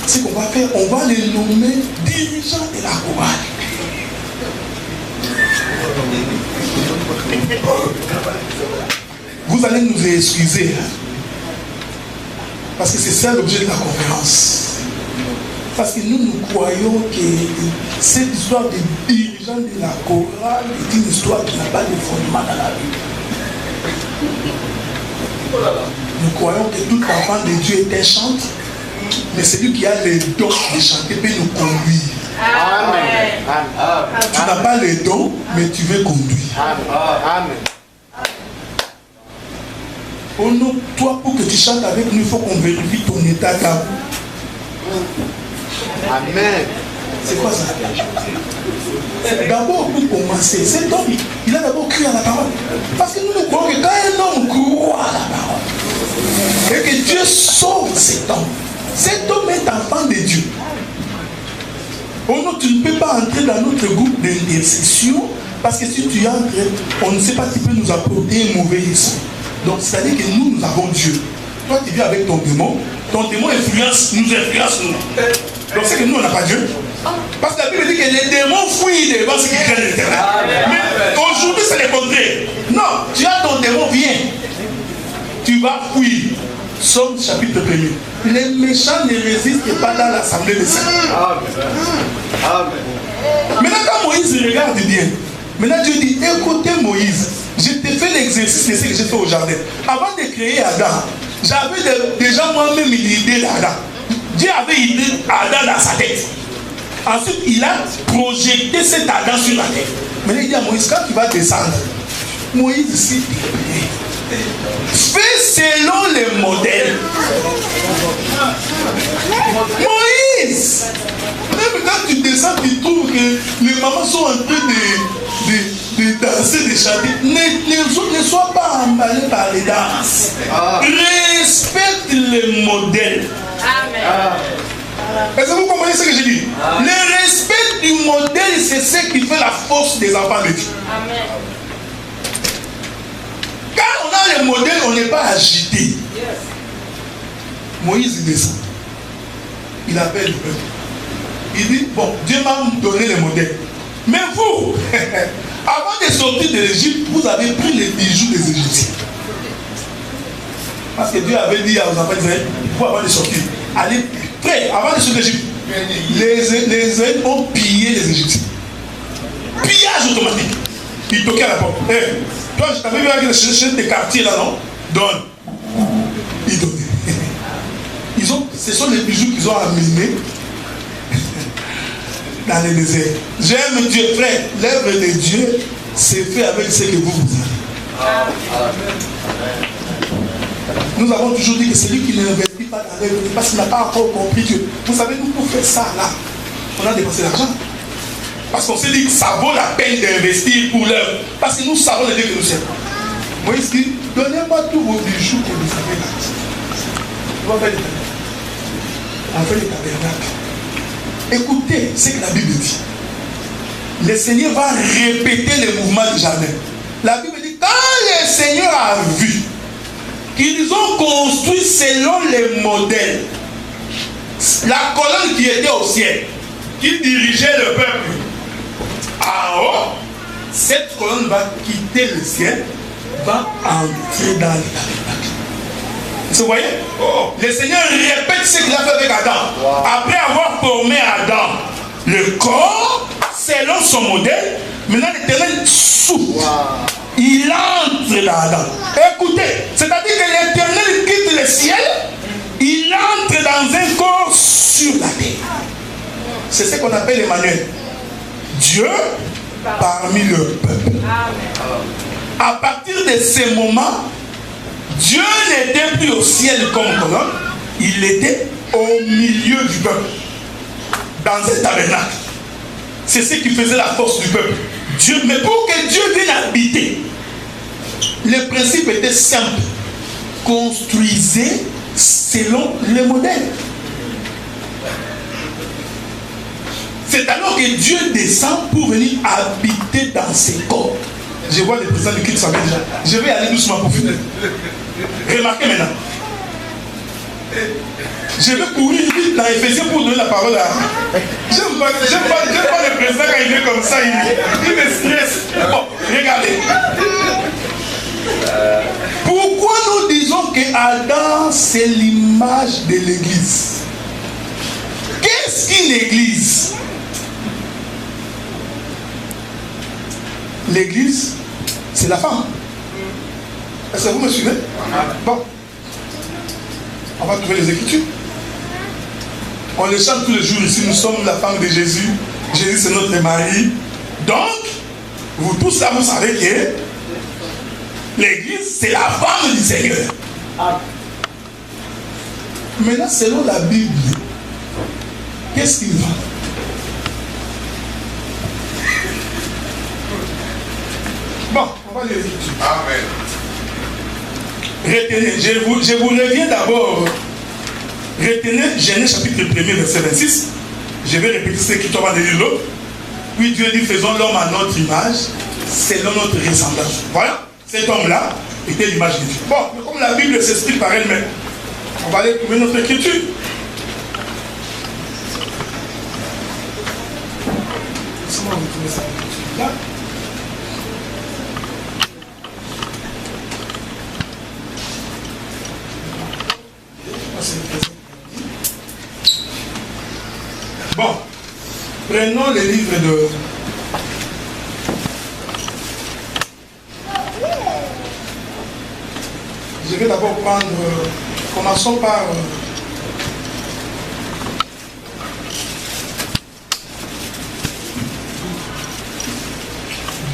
ce qu'on va faire, on va les nommer dirigeants de la chorale. Vous allez nous excuser, hein? Parce que c'est ça l'objet de la conférence. Parce que nous croyons que cette histoire de dirigeants de la chorale est une histoire qui n'a pas de fondement dans la Bible. Nous croyons que tout enfant de Dieu est un chanteur, mais celui qui a le don de chanter peut nous conduire. Amen. Tu n'as pas le don, mais tu veux conduire. Amen. Oh non, toi, pour que tu chantes avec nous, il faut qu'on vérifie ton état d'âme. Amen. C'est quoi ça? D'abord, pour commencer, cet homme, il a d'abord cru à la parole. Parce que nous nous croyons que quand un homme croit à la parole, et que Dieu sauve cet homme est enfant de Dieu. Oh non, tu ne peux pas entrer dans notre groupe d'intercession, parce que si tu entres, on ne sait pas, tu peux nous apporter un mauvais esprit. Donc, c'est-à-dire que nous avons Dieu. Toi, tu vis avec ton démon nous influence nous. Donc, c'est que nous, on n'a pas Dieu. Parce que la Bible dit que les démons fuient devant ceux qui craignent l'Éternel. Mais aujourd'hui, c'est le contraire. Non, tu as ton démon, viens. Tu vas fuir. Somme chapitre 1er. Les méchants ne résistent pas dans l'assemblée des saints. Maintenant, quand Moïse regarde bien, maintenant Dieu dit, écoutez Moïse, je t'ai fait l'exercice de ce que j'ai fait au jardin. Avant de créer Adam, j'avais déjà moi-même l'idée d'Adam. Dieu avait l'idée d'Adam dans sa tête. Ensuite, il a projeté cet Adam sur la terre. Maintenant, il dit à Moïse, quand tu vas descendre, Moïse, s'il te plaît, fais selon les modèles. Moïse, même quand tu descends, tu trouves que les mamans sont en train de danser, de chanter. Ne sois pas emballé par les danses. Respecte les modèles. Amen. Est-ce que vous comprenez ce que je dis? Le respect du modèle, c'est ce qui fait la force des enfants de Dieu. Amen. Quand on a le modèle, on n'est pas agité. Yes. Moïse descend. Il appelle le peuple. Il dit, bon, Dieu m'a donné le modèle. Mais vous, avant de sortir de l'Égypte, vous avez pris les bijoux des Égyptiens. Parce que Dieu avait dit à vos enfants d'Israël, vous avant de sortir, allez prêt, avant de sortir de l'Égypte. Les Israéliens ont pillé les Égyptiens. Pillage automatique. Ils toquaient à la porte. Hey, toi, je t'avais vu avec les chefs des quartiers là, non? Donne. Ils donnaient. Ce sont les bijoux qu'ils ont amenés dans le désert. J'aime Dieu, frère. L'œuvre de Dieu, c'est fait avec ce que vous avez. Nous avons toujours dit que celui qui n'investit pas dans l'œuvre, parce qu'il n'a pas encore compris que, vous savez, nous, pour faire ça là, on a dépensé l'argent. Parce qu'on s'est dit que ça vaut la peine d'investir pour l'œuvre. Parce que nous savons le Dieu que nous servons. Moïse dit, donnez-moi tous vos bijoux que vous avez là. On va faire des tabernacles. On fait des tabernacles. Écoutez ce que la Bible dit. Le Seigneur va répéter le mouvement du jardin. La Bible dit, quand le Seigneur a vu qu'ils ont construit selon les modèles, la colonne qui était au ciel, qui dirigeait le peuple, en haut, cette colonne va quitter le ciel, va entrer dans le tabernacle. Vous voyez? Le Seigneur répète ce qu'il a fait avec Adam. Après avoir formé Adam, le corps, selon son modèle, maintenant l'Éternel souffle. Il entre dans Adam. Écoutez, c'est-à-dire que l'Éternel quitte le ciel, il entre dans un corps sur la terre. C'est ce qu'on appelle Emmanuel. Dieu parmi le peuple. À partir de ce moment, Dieu n'était plus au ciel comme colonne, il était au milieu du peuple, dans un tabernacle. C'est ce qui faisait la force du peuple. Dieu, mais pour que Dieu vienne habiter, le principe était simple. Construisez selon le modèle. C'est alors que Dieu descend pour venir habiter dans ses corps. Je vois les présidents du culte s'en déjà. Je vais aller doucement pour finir. Remarquez maintenant. Je vais courir vite dans Éphésiens pour donner la parole à... J'aime pas le président quand il est comme ça, il me stresse. Bon, regardez. Pourquoi nous disons que Adam c'est l'image de l'église? Qu'est-ce qu'une église? L'église, c'est la femme. Est-ce que vous me suivez? Bon. On va trouver les Écritures. On les chante tous les jours ici. Nous sommes la femme de Jésus. Jésus, c'est notre mari. Donc, vous tous là, vous savez que l'église, c'est la femme du Seigneur. Maintenant, selon la Bible, qu'est-ce qu'il va? pas lire l'écriture. Amen. Retenez, je vous reviens d'abord. Retenez Genèse chapitre 1er, verset 26. Je vais répéter ce qui tombe dans les l'autre. Puis Dieu dit, faisons l'homme à notre image, selon notre ressemblance. Voilà, cet homme-là était l'image de Dieu. Bon, mais comme la Bible s'explique par elle-même, on va aller trouver notre écriture. Laissez-moi retrouver ça. Là. Bon, prenons les livres de... Je vais d'abord prendre... commençons par...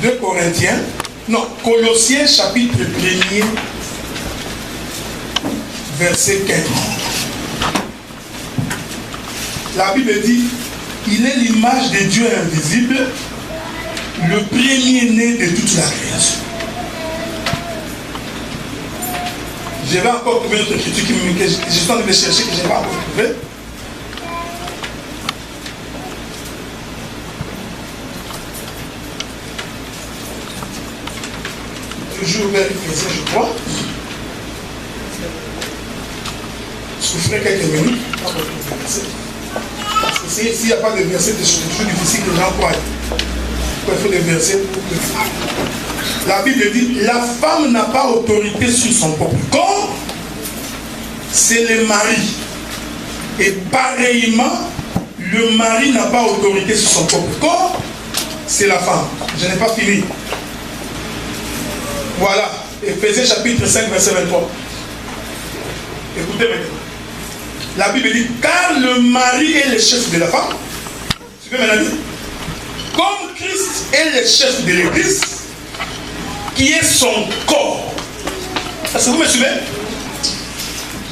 2 Corinthiens, non, Colossiens chapitre 1er, verset 15. La Bible dit, il est l'image de Dieu invisible, le premier-né de toute la création. Je vais encore trouver notre écriture que je suis en train de chercher, que je n'ai pas encore trouvé. Toujours vers Éphésiens, je crois. Souffrez quelques minutes. Parce que s'il n'y a pas de verset, c'est toujours difficile que les gens croient. Il faut des versets pour que... La Bible dit, la femme n'a pas autorité sur son propre corps, c'est le mari. Et pareillement, le mari n'a pas autorité sur son propre corps, c'est la femme. Je n'ai pas fini. Voilà, Éphésiens chapitre 5, verset 23. Écoutez maintenant. La Bible dit, car le mari est le chef de la femme. Suivez maintenant. Comme Christ est le chef de l'église, qui est son corps. Est-ce que vous me suivez?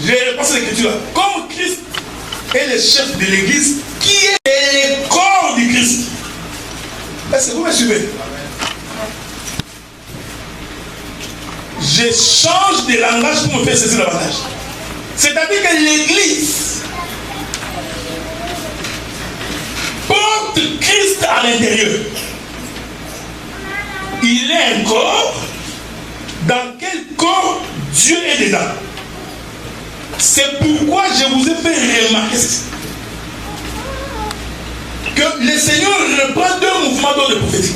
Je repasse l'écriture là. Comme Christ est le chef de l'église, qui est le corps du Christ. Est-ce que vous me suivez? Je change de langage pour me faire saisir davantage. C'est-à-dire que l'église porte Christ à l'intérieur. Il est un corps. Dans quel corps Dieu est dedans? C'est pourquoi je vous ai fait remarquer que le Seigneur reprend 2 mouvements d'ordre prophétique.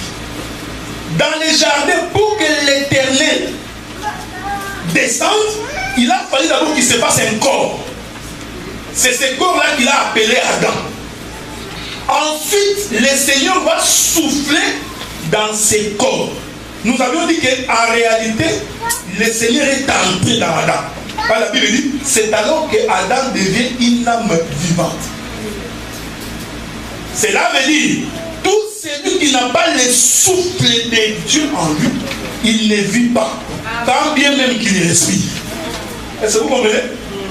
Dans les jardins, pour que l'Éternel descende, il a fallu d'abord qu'il se fasse un corps. C'est ce corps-là qu'il a appelé Adam. Ensuite, le Seigneur va souffler dans ces corps. Nous avions dit qu'en réalité, le Seigneur est entré dans Adam. Par la Bible dit, c'est alors que Adam devient une âme vivante. Cela veut dire, tout celui qui n'a pas le souffle de Dieu en lui, il ne vit pas. Tant bien même qu'il respire. Est-ce que vous comprenez?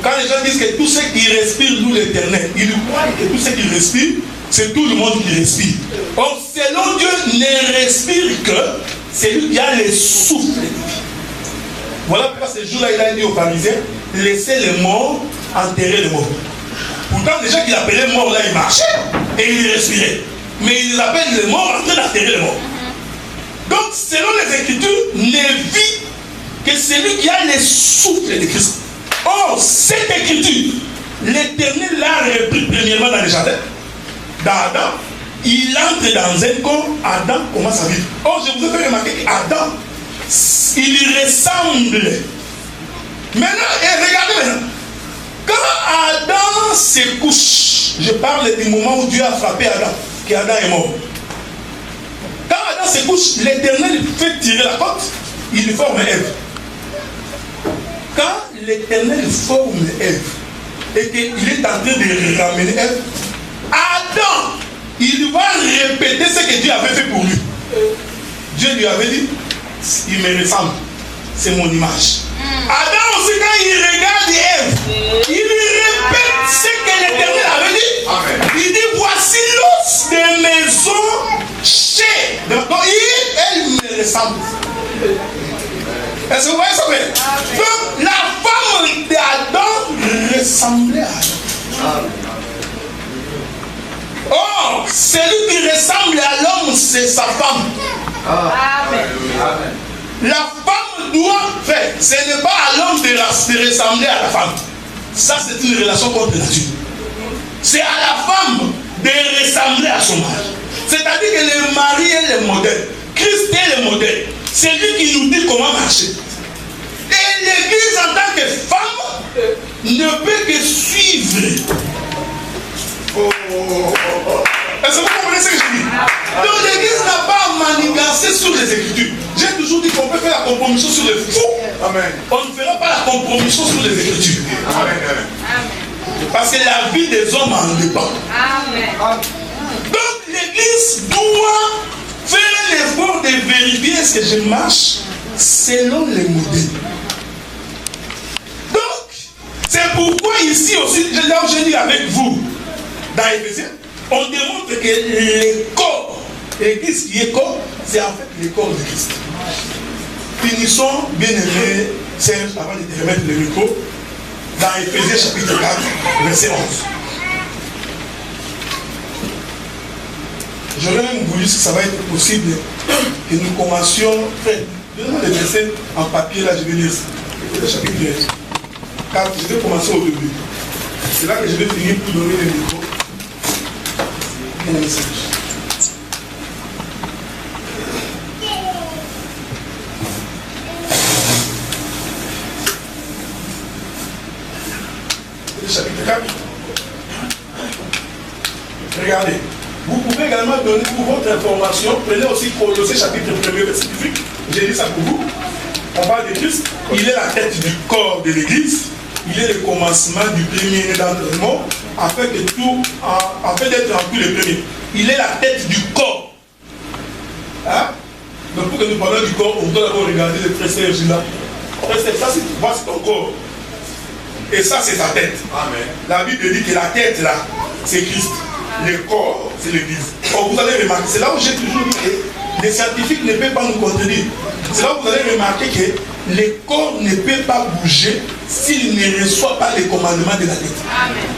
Quand les gens disent que tout ce qui respire loue l'Éternel, ils croient que tout ce qui respire, c'est tout le monde qui respire. Or, selon Dieu, ne respire que celui qui a le souffle de vie. Voilà pourquoi ce jour-là, il a dit aux pharisiens, laissez les morts enterrer les morts. Pourtant, les gens qu'il appelait morts là, ils marchaient et ils respiraient. Mais ils appellent les morts en train d'enterrer les morts. Donc, selon les Écritures, ne vit que celui qui a le souffle de Christ. Or, cette Écriture, l'Éternel l'a repris premièrement dans les jardins. Dans Adam, il entre dans un corps, Adam commence à vivre. Or, je vous ai fait remarquer qu'Adam, il ressemble. Maintenant, et regardez maintenant. Quand Adam se couche, je parle du moment où Dieu a frappé Adam, qu'Adam est mort. Quand Adam se couche, l'Éternel fait tirer la côte, il forme Ève. Quand l'Éternel forme Ève, et qu'il est en train de ramener Ève, Adam, il va répéter ce que Dieu avait fait pour lui. Dieu lui avait dit, il me ressemble, c'est mon image. Adam aussi, quand il regarde Ève, il répète ce que l'Éternel avait dit. Amen. Il dit, voici l'os de maison chez. Donc, elle me ressemble. Est-ce que vous voyez ça? Donc, la femme d'Adam ressemblait à Adam. Or, celui qui ressemble à l'homme, c'est sa femme. Amen. La femme doit faire. Ce n'est pas à l'homme de ressembler à la femme. Ça, c'est une relation contre nature. C'est à la femme de ressembler à son mari. C'est-à-dire que le mari est le modèle. Christ est le modèle. C'est lui qui nous dit comment marcher. Et l'Église en tant que femme ne peut que suivre. Est-ce que vous comprenez ce que je dis? Donc l'Église n'a pas à manigancer sur les Écritures. J'ai toujours dit qu'on peut faire la compromission sur les fous. Amen. On ne fera pas la compromission sur les Écritures. Amen. Parce que la vie des hommes en dépend. Amen. Donc l'Église doit faire l'effort de vérifier est-ce que je marche selon les modèles. Donc, c'est pourquoi ici aussi, là où j'ai dit avec vous, dans Éphésiens, on démontre que le corps, l'Église qui est corps, c'est en fait le corps de Christ. Finissons, bien aimé Serge, avant de te remettre le micro, dans Éphésiens chapitre 4, verset 11. J'aurais même voulu, si ça va être possible, que nous commencions. Donnez-moi les versets en papier, là, je vais lire ça. Éphésiens chapitre 4, je vais commencer au début. C'est là que je vais finir pour donner le micro. Chapitre 4. Regardez. Vous pouvez également donner pour votre information. Prenez aussi Colossiens chapitre 1er verset 18. J'ai dit ça pour vous. On parle de Christ. Il est la tête du corps de l'Église. Il est le commencement du premier d'entraînement, afin d'être en plus le premier. Il est la tête du corps. Hein? Donc pour que nous parlions du corps, on doit d'abord regarder le frère Serge là. Ça, c'est ton corps. Et ça, c'est sa tête. Amen. La Bible dit que la tête là, c'est Christ. Le corps, c'est l'Église. Or, vous allez remarquer, c'est là où j'ai toujours dit que les scientifiques ne peuvent pas nous contredire. C'est là où vous allez remarquer que le corps ne peut pas bouger s'il ne reçoit pas les commandements de la tête. Amen.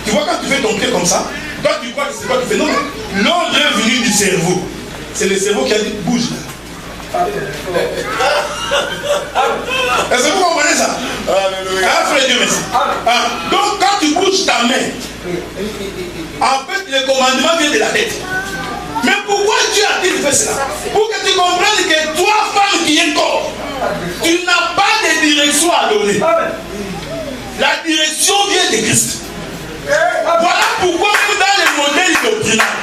Tu vois, quand tu fais ton pied comme ça, toi tu crois que c'est toi qui fais. Non, l'ordre est venu du cerveau. C'est le cerveau qui a dit bouge là. Est-ce que vous comprenez ça? Alléluia. Ah, frère Dieu, merci. Ah, donc quand tu bouges ta main, en fait le commandement vient de la tête. Mais pourquoi Dieu a-t-il fait cela? Pour que tu comprennes que toi, femme qui es corps, tu n'as pas de direction à donner. La direction vient de Christ. Voilà pourquoi dans les modèles doctrinaux,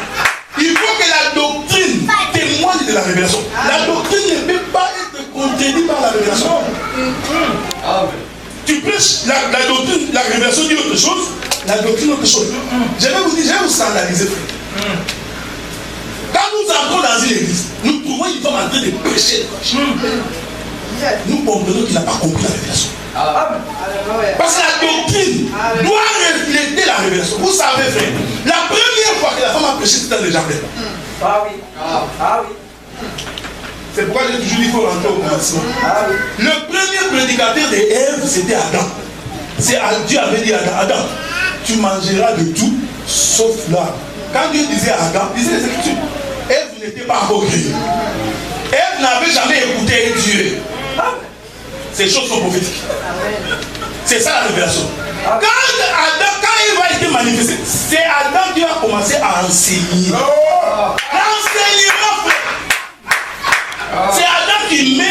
il faut que la doctrine témoigne de la révélation. La doctrine ne peut pas être contredite par la révélation. Tu prêches la doctrine, la révélation dit autre chose, la doctrine autre chose. Je vais vous dire, je vais vous scandaliser, frère. Quand nous entrons dans une église, nous trouvons une femme en train de prêcher. Nous comprenons qu'il n'a pas compris la révélation. Parce que la doctrine doit refléter la révélation. Vous savez, frère, la première fois que la femme a prêché, c'était dans le jardin. Ah oui. Ah oui. C'est pourquoi j'ai toujours dit qu'il faut rentrer au commencement. Le premier prédicateur d'Ève, c'était Adam. Dieu avait dit à Adam, tu mangeras de tout, sauf l'arbre. Quand Dieu disait à Adam, il disait les Écritures. Ève n'était pas encore créée. Ève n'avait jamais écouté Dieu. Ces choses sont prophétiques. C'est ça la révélation. Quand il va être manifesté, c'est Adam qui va commencer à enseigner. L'enseignement, frère. C'est Adam qui met à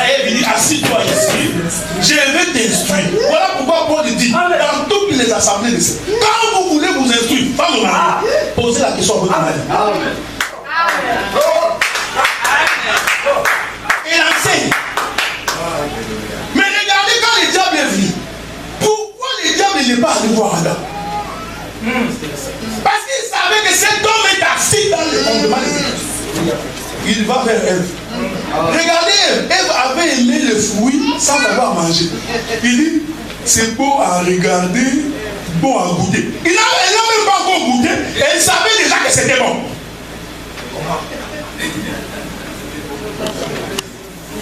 Ève, il dit, assis-toi ici, je vais t'instruire. Voilà pourquoi Paul dit, dans toutes les assemblées de Dieu, quand vous voulez vous instruire, femme ou mari, posez la question à votre mari. Il enseigne. Mais regardez quand le diable est venu. Pourquoi le diable n'est pas allé voir Adam? Parce qu'il savait que cet homme est assis dans le fondement des Écritures. Il va vers Ève. Regardez, Ève avait aimé le fruit sans avoir mangé. Il dit, c'est beau à regarder, bon à goûter. Il n'a même pas encore goûté et il savait déjà que c'était bon.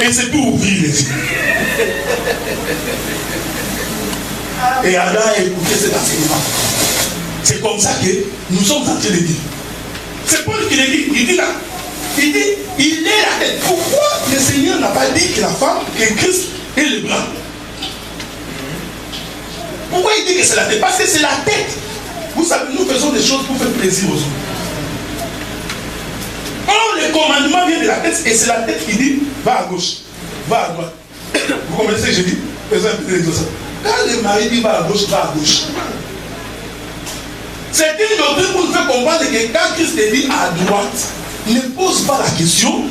Et Mais c'est pour ouvrir les yeux. Et Adam a écouté cet enseignement. C'est comme ça que nous sommes en train de dire. C'est Paul qui le dit. Il dit là. Il dit, il est la tête. Pourquoi le Seigneur n'a pas dit que la femme, que Christ est le blanc? Pourquoi il dit que c'est la tête? Parce que c'est la tête. Vous savez, nous faisons des choses pour faire plaisir aux autres. Or, le commandement vient de la tête et c'est la tête qui dit, va à gauche, va à droite. Vous comprenez ce que je dis? Faisons un peu d'exercice. Quand le mari dit va à gauche, va à gauche. C'est une doctrine pour nous faire comprendre que quand Christ dit à droite, ne pose pas la question,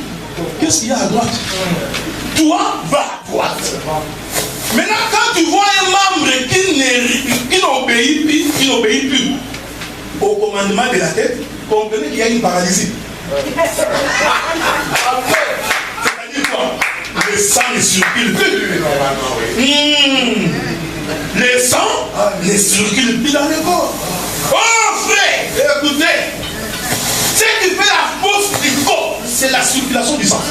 qu'est-ce qu'il y a à droite? Toi, va à droite. Maintenant, quand tu vois un membre qui n'obéit plus au commandement de la tête, comprenez qu'il y a une paralysie. C'est-à-dire quoi? Le sang ne circule plus. Le sang ne circule plus dans le corps. Oh frère, écoutez, ce qui fait la force du corps, c'est la circulation du sang.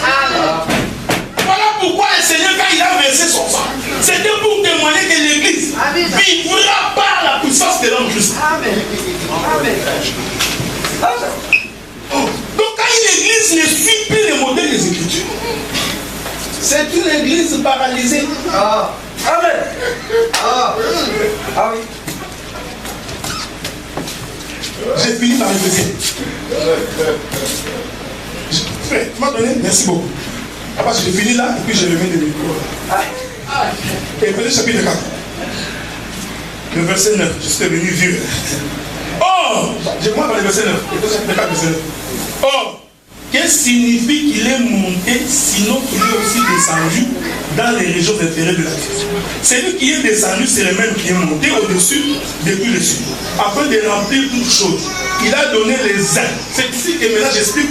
Voilà pourquoi le Seigneur, quand il a versé son sang, c'était pour témoigner que l'Église vivra par la puissance de l'homme Christ. Donc quand une Église ne suit plus les modèles des Écritures, c'est une Église paralysée. Amen. Ah oui. J'ai fini par réfléchir. Frère, tu m'as donné? Merci beaucoup. Après, j'ai fini là et puis je remets le micro. Hébreux chapitre 4. Le verset 9. Je suis devenu vieux. Oh! Je commence par le verset 9. Hébreux chapitre 4, verset 9. Oh! Qu'est-ce qui signifie qu'il est monté, sinon qu'il est aussi descendu dans les régions inférieures de la terre? Celui qui est descendu, c'est le même qui est monté au-dessus depuis les cieux, afin de remplir toutes choses. Il a donné les ailes. C'est ici que maintenant j'explique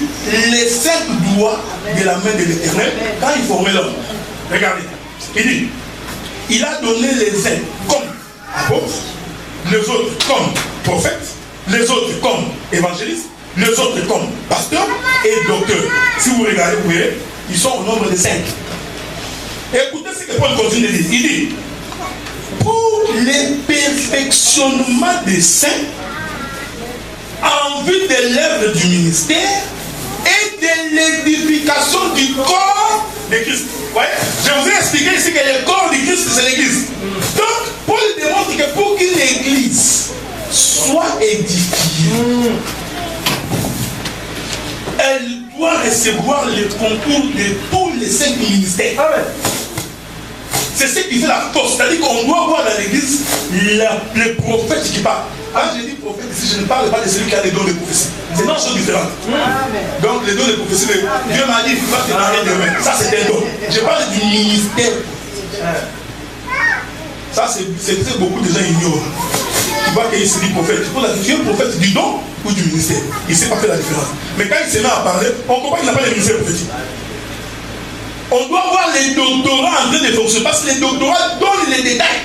les 5 doigts de la main de l'Éternel quand il formait l'homme. Regardez. Il dit, il a donné les ailes comme apôtres, les autres comme prophètes, les autres comme évangélistes, les autres comme pasteurs et docteurs. Si vous regardez, vous verrez, ils sont au nombre de 5. Écoutez ce que Paul continue de dire. Il dit, pour le perfectionnement des saints, en vue de l'œuvre du ministère et de l'édification du corps de Christ. Vous voyez, je vous ai expliqué ici que le corps de Christ, c'est l'Église. Donc, Paul démontre que pour qu'une Église soit édifiée, elle doit recevoir le concours de tous les 5 ministères. Amen. C'est ce qui fait la force. C'est-à-dire qu'on doit voir dans l'Église les prophètes qui parlent. Quand je dis prophète ici, je ne parle pas de celui qui a les dons de prophétie. C'est une chose différente. Donc les dons de prophétie, Dieu m'a dit, il faut te marier demain. Ça c'est un don. Je parle du ministère. Ça c'est ce que beaucoup de gens ignorent. Tu vois qu'il se dit prophète. Tu es prophète du don ou du ministère. Il ne sait pas faire la différence. Mais quand il se met à parler, on comprend qu'il n'a pas le ministère prophétique. On doit voir les doctorats en train de fonctionner parce que les doctorats donnent les détails.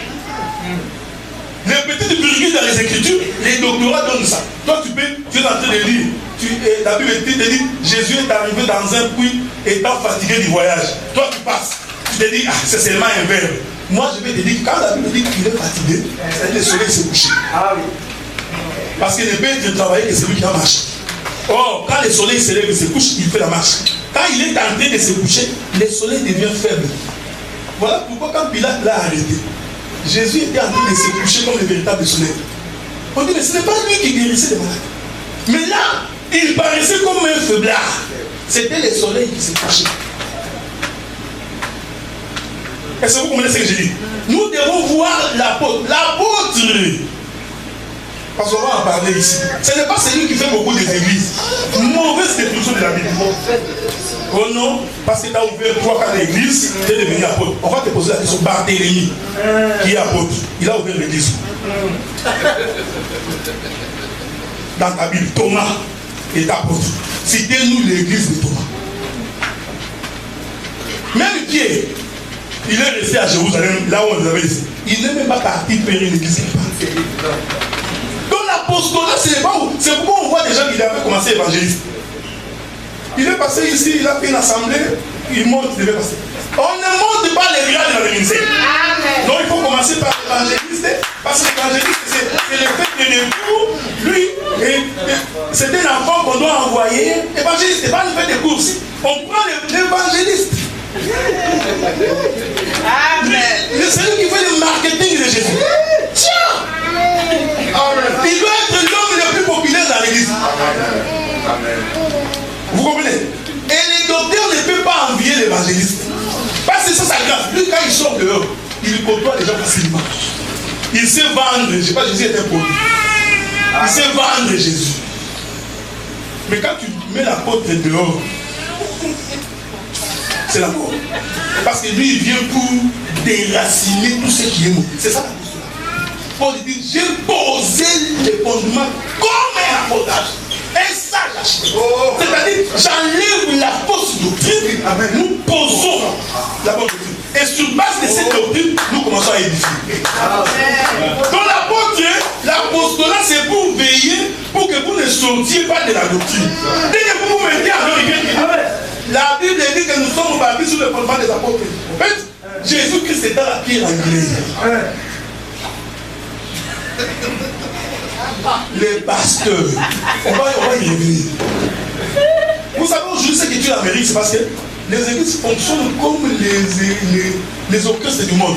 Les petites virgules dans les Écritures, les doctorats donnent ça. Toi, tu es en train de lire. La Bible te dit Jésus est arrivé dans un puits étant fatigué du voyage. Toi, tu passes. Tu te dis, c'est seulement un verbe. Moi, je vais te dire, quand la Bible dit qu'il est fatigué, c'est le soleil s'est couché. Parce qu'il ne peut être travaillé que celui qui a marché. Or, quand le soleil se lève et se couche, il fait la marche. Quand il est en train de se coucher, le soleil devient faible. Voilà pourquoi quand Pilate l'a arrêté, Jésus était en train de se coucher comme le véritable soleil. On dit, mais ce n'est pas lui qui guérissait les malades. Mais là, il paraissait comme un faiblard. C'était le soleil qui se couchait. Est-ce que vous comprenez ce que je dis? Nous devons voir l'apôtre. L'apôtre, parce qu'on va en parler ici. Ce n'est pas celui qui fait beaucoup des églises. Mauvaise définition de la Bible. Oh non, parce que tu as ouvert 3-4 églises, tu es devenu apôtre. On va te poser la question. Barthélemy, qui est apôtre, il a ouvert l'église. Dans ta Bible, Thomas est apôtre. Citez-nous l'église de Thomas. Même Pierre, il est resté à Jérusalem, là où on avait laissé. Il n'est même pas parti faire une église quelque part. Donc l'apostolat, c'est pourquoi on voit des gens qui avaient commencé évangéliste. Il est passé ici, il a fait une assemblée, il monte, il devait passer. On ne monte pas les grades dans le ministère. Donc il faut commencer par l'évangéliste, parce que l'évangéliste, c'est le fait de l'époux. Lui, c'est un enfant qu'on doit envoyer. L'évangéliste, c'est pas le fait des courses. On prend l'évangéliste. C'est lui qui fait le marketing de Jésus. Tiens! Il doit être l'homme le plus populaire dans l'église. Vous comprenez? Et les docteurs ne peuvent pas envier l'évangéliste. Parce que c'est ça sa grâce. Lui, quand il sort dehors, il côtoie les gens facilement. Il sait vendre. Je ne sais pas, Jésus est un produit. Il sait vendre Jésus. Mais quand tu mets l'apôtre dehors, c'est la mort. Parce que lui, il vient pour déraciner tout ce qui est mauvais. C'est ça la question. Paul dit, j'ai posé les fondements comme un apôtage. Un sage architecte. C'est-à-dire, j'enlève la fausse doctrine. Nous posons la bonne doctrine. Et sur base de cette doctrine, nous commençons à édifier. Donc l'apostolat, c'est pour veiller pour que vous ne sortiez pas de la doctrine. Dès que vous vous mettez à l'origine, la Bible dit que nous sommes bâtis sur le fondement des apôtres. En fait, Jésus-Christ est dans la pierre anglaise. Les pasteurs, on va y revenir. Vous savez, aujourd'hui, ce qui tue l'Amérique, c'est parce que les églises fonctionnent comme les orchestres du monde.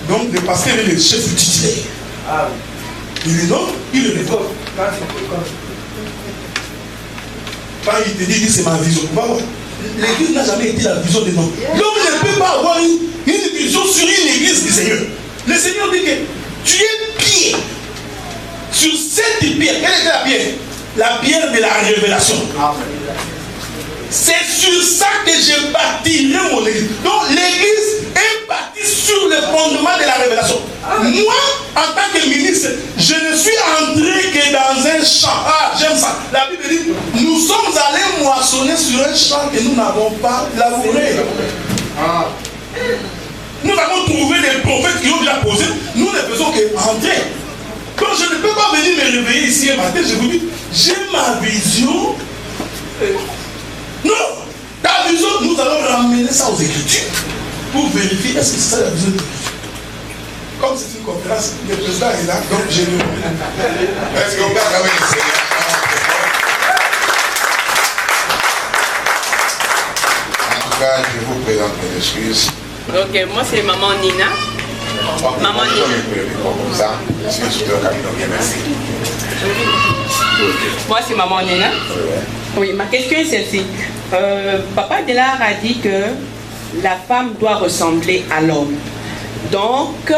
Donc, le pasteur est le chef titulaire. Il est non, il le rétorque. Quand il te dit, c'est ma vision. L'église n'a jamais été la vision des hommes. L'homme ne peut pas avoir une vision sur une église du Seigneur. Le Seigneur dit que tu es pierre. Sur cette pierre, quelle était la pierre? La pierre de la révélation. C'est sur ça que je bâtirai mon église. Donc l'église est bâtie sur le fondement de la révélation. Moi, en tant que ministre, je ne suis entré que dans un champ. Ah, j'aime ça. La Bible dit, nous sommes allés moissonner sur un champ que nous n'avons pas labouré. Nous avons trouvé des prophètes qui ont déjà posé. Nous ne faisons qu'entrer. Donc je ne peux pas venir me réveiller ici un matin. Je vous dis, j'ai ma vision. Non, ta vision, nous allons ramener ça aux Écritures pour vérifier est-ce que c'est ça la vision de l'Écriture. Comme c'est une conférence, le président est là, donc j'ai le. Est-ce qu'on peut acclamer le Seigneur? En tout cas, je vous présente mes excuses. Ok, moi c'est maman Nina. Maman Nina. Moi c'est maman Nina. Oui, ma question est celle-ci. Papa Delar a dit que la femme doit ressembler à l'homme. Donc,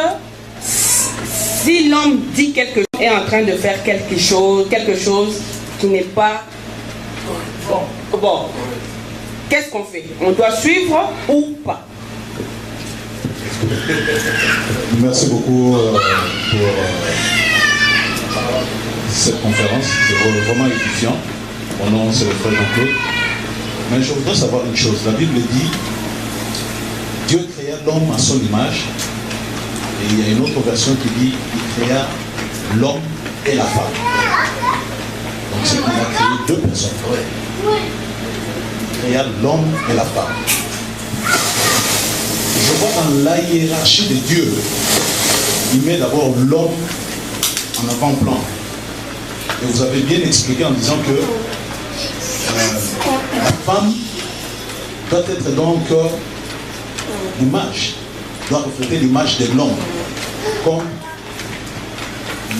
si l'homme dit quelque chose, est en train de faire quelque chose qui n'est pas bon, qu'est-ce qu'on fait? On doit suivre ou pas? Merci beaucoup pour cette conférence. C'est vraiment édifiant. Mon nom, c'est le frère Jean-Claude. Mais je voudrais savoir une chose. La Bible dit Dieu créa l'homme à son image. Et il y a une autre version qui dit il créa l'homme et la femme. Donc c'est qu'il a créé deux personnes. Il créa l'homme et la femme. Je vois dans la hiérarchie de Dieu, il met d'abord l'homme en avant-plan. Et vous avez bien expliqué en disant que la femme doit être donc l'image, doit refléter l'image de l'homme. Comme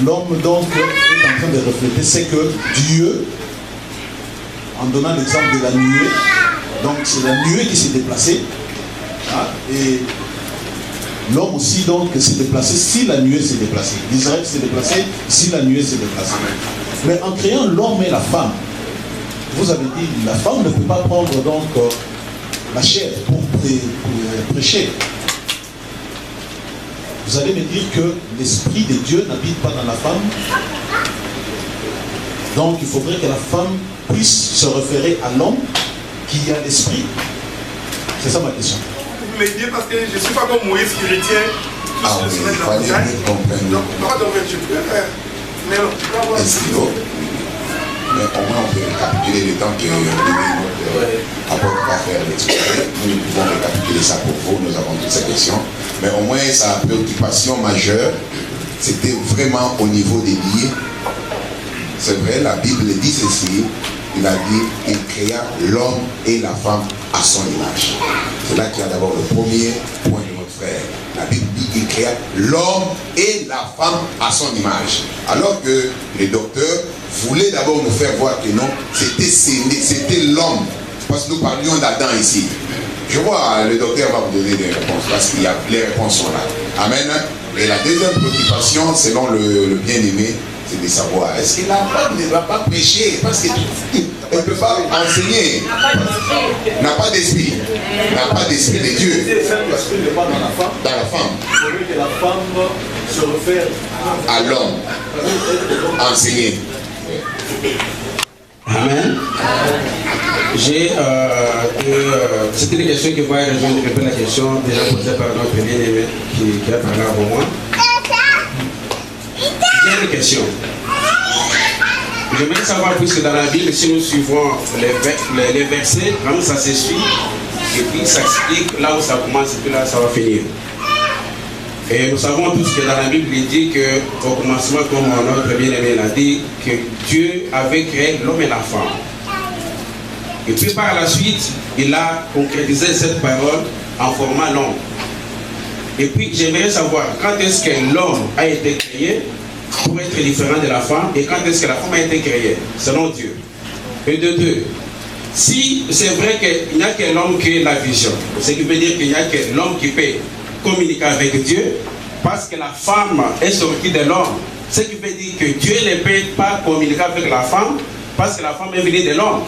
l'homme donc est en train de refléter, c'est que Dieu, en donnant l'exemple de la nuée, donc c'est la nuée qui s'est déplacée, hein, et l'homme aussi donc s'est déplacé si la nuée s'est déplacée. Israël s'est déplacé si la nuée s'est déplacée. Mais en créant l'homme et la femme, vous avez dit, la femme ne peut pas prendre donc la chair pour prêcher. Vous allez me dire que l'esprit de Dieu n'habite pas dans la femme. Donc il faudrait que la femme puisse se référer à l'homme qui a l'esprit. C'est ça ma question. Vous me dites parce que je ne suis pas comme Moïse qui retient tout ce sommet de la montagne. Donc, pas de je peux faire. Mais mais au moins on peut récapituler le temps que notre apôtre va faire l'exposé. Nous pouvons récapituler ça pour vous, nous avons toutes ces questions. Mais au moins sa préoccupation majeure, c'était vraiment au niveau des liens. C'est vrai, la Bible dit ceci. Il a dit, il créa l'homme et la femme à son image. C'est là qu'il y a d'abord le premier point de notre frère. La Bible dit qu'il créa l'homme et la femme à son image. Alors que les docteurs voulaient d'abord nous faire voir que non, c'était l'homme. Parce que nous parlions d'Adam ici. Je vois, le docteur va vous donner des réponses, parce que les réponses sont là. Amen. Et la deuxième préoccupation, selon le bien-aimé, c'est de savoir, est-ce que la femme ne va pas prêcher? Parce qu'elle ne peut pas enseigner. N'a pas d'esprit. N'a pas d'esprit de Dieu. L'esprit n'est pas dans la femme. Il faudrait que la femme se réfère à l'homme. Enseigner. Amen. C'était une question qui va rejoindre un peu la question déjà posée par notre bien-aimé qui a parlé avant moi. J'ai une question. J'aimerais savoir, puisque dans la Bible, si nous suivons les versets, vraiment ça se suit, et puis ça explique là où ça commence et puis là ça va finir. Et nous savons tous que dans la Bible, il dit qu'au commencement, comme notre bien-aimé l'a dit, que Dieu avait créé l'homme et la femme. Et puis par la suite, il a concrétisé cette parole en formant l'homme. Et puis j'aimerais savoir quand est-ce que l'homme a été créé pour être différent de la femme et quand est-ce que la femme a été créée selon Dieu. Et de deux, si c'est vrai qu'il n'y a que l'homme qui a la vision, ce qui veut dire qu'il n'y a que l'homme qui peut communiquer avec Dieu, parce que la femme est sortie de l'homme, ce qui veut dire que Dieu ne peut pas communiquer avec la femme parce que la femme est venue de l'homme.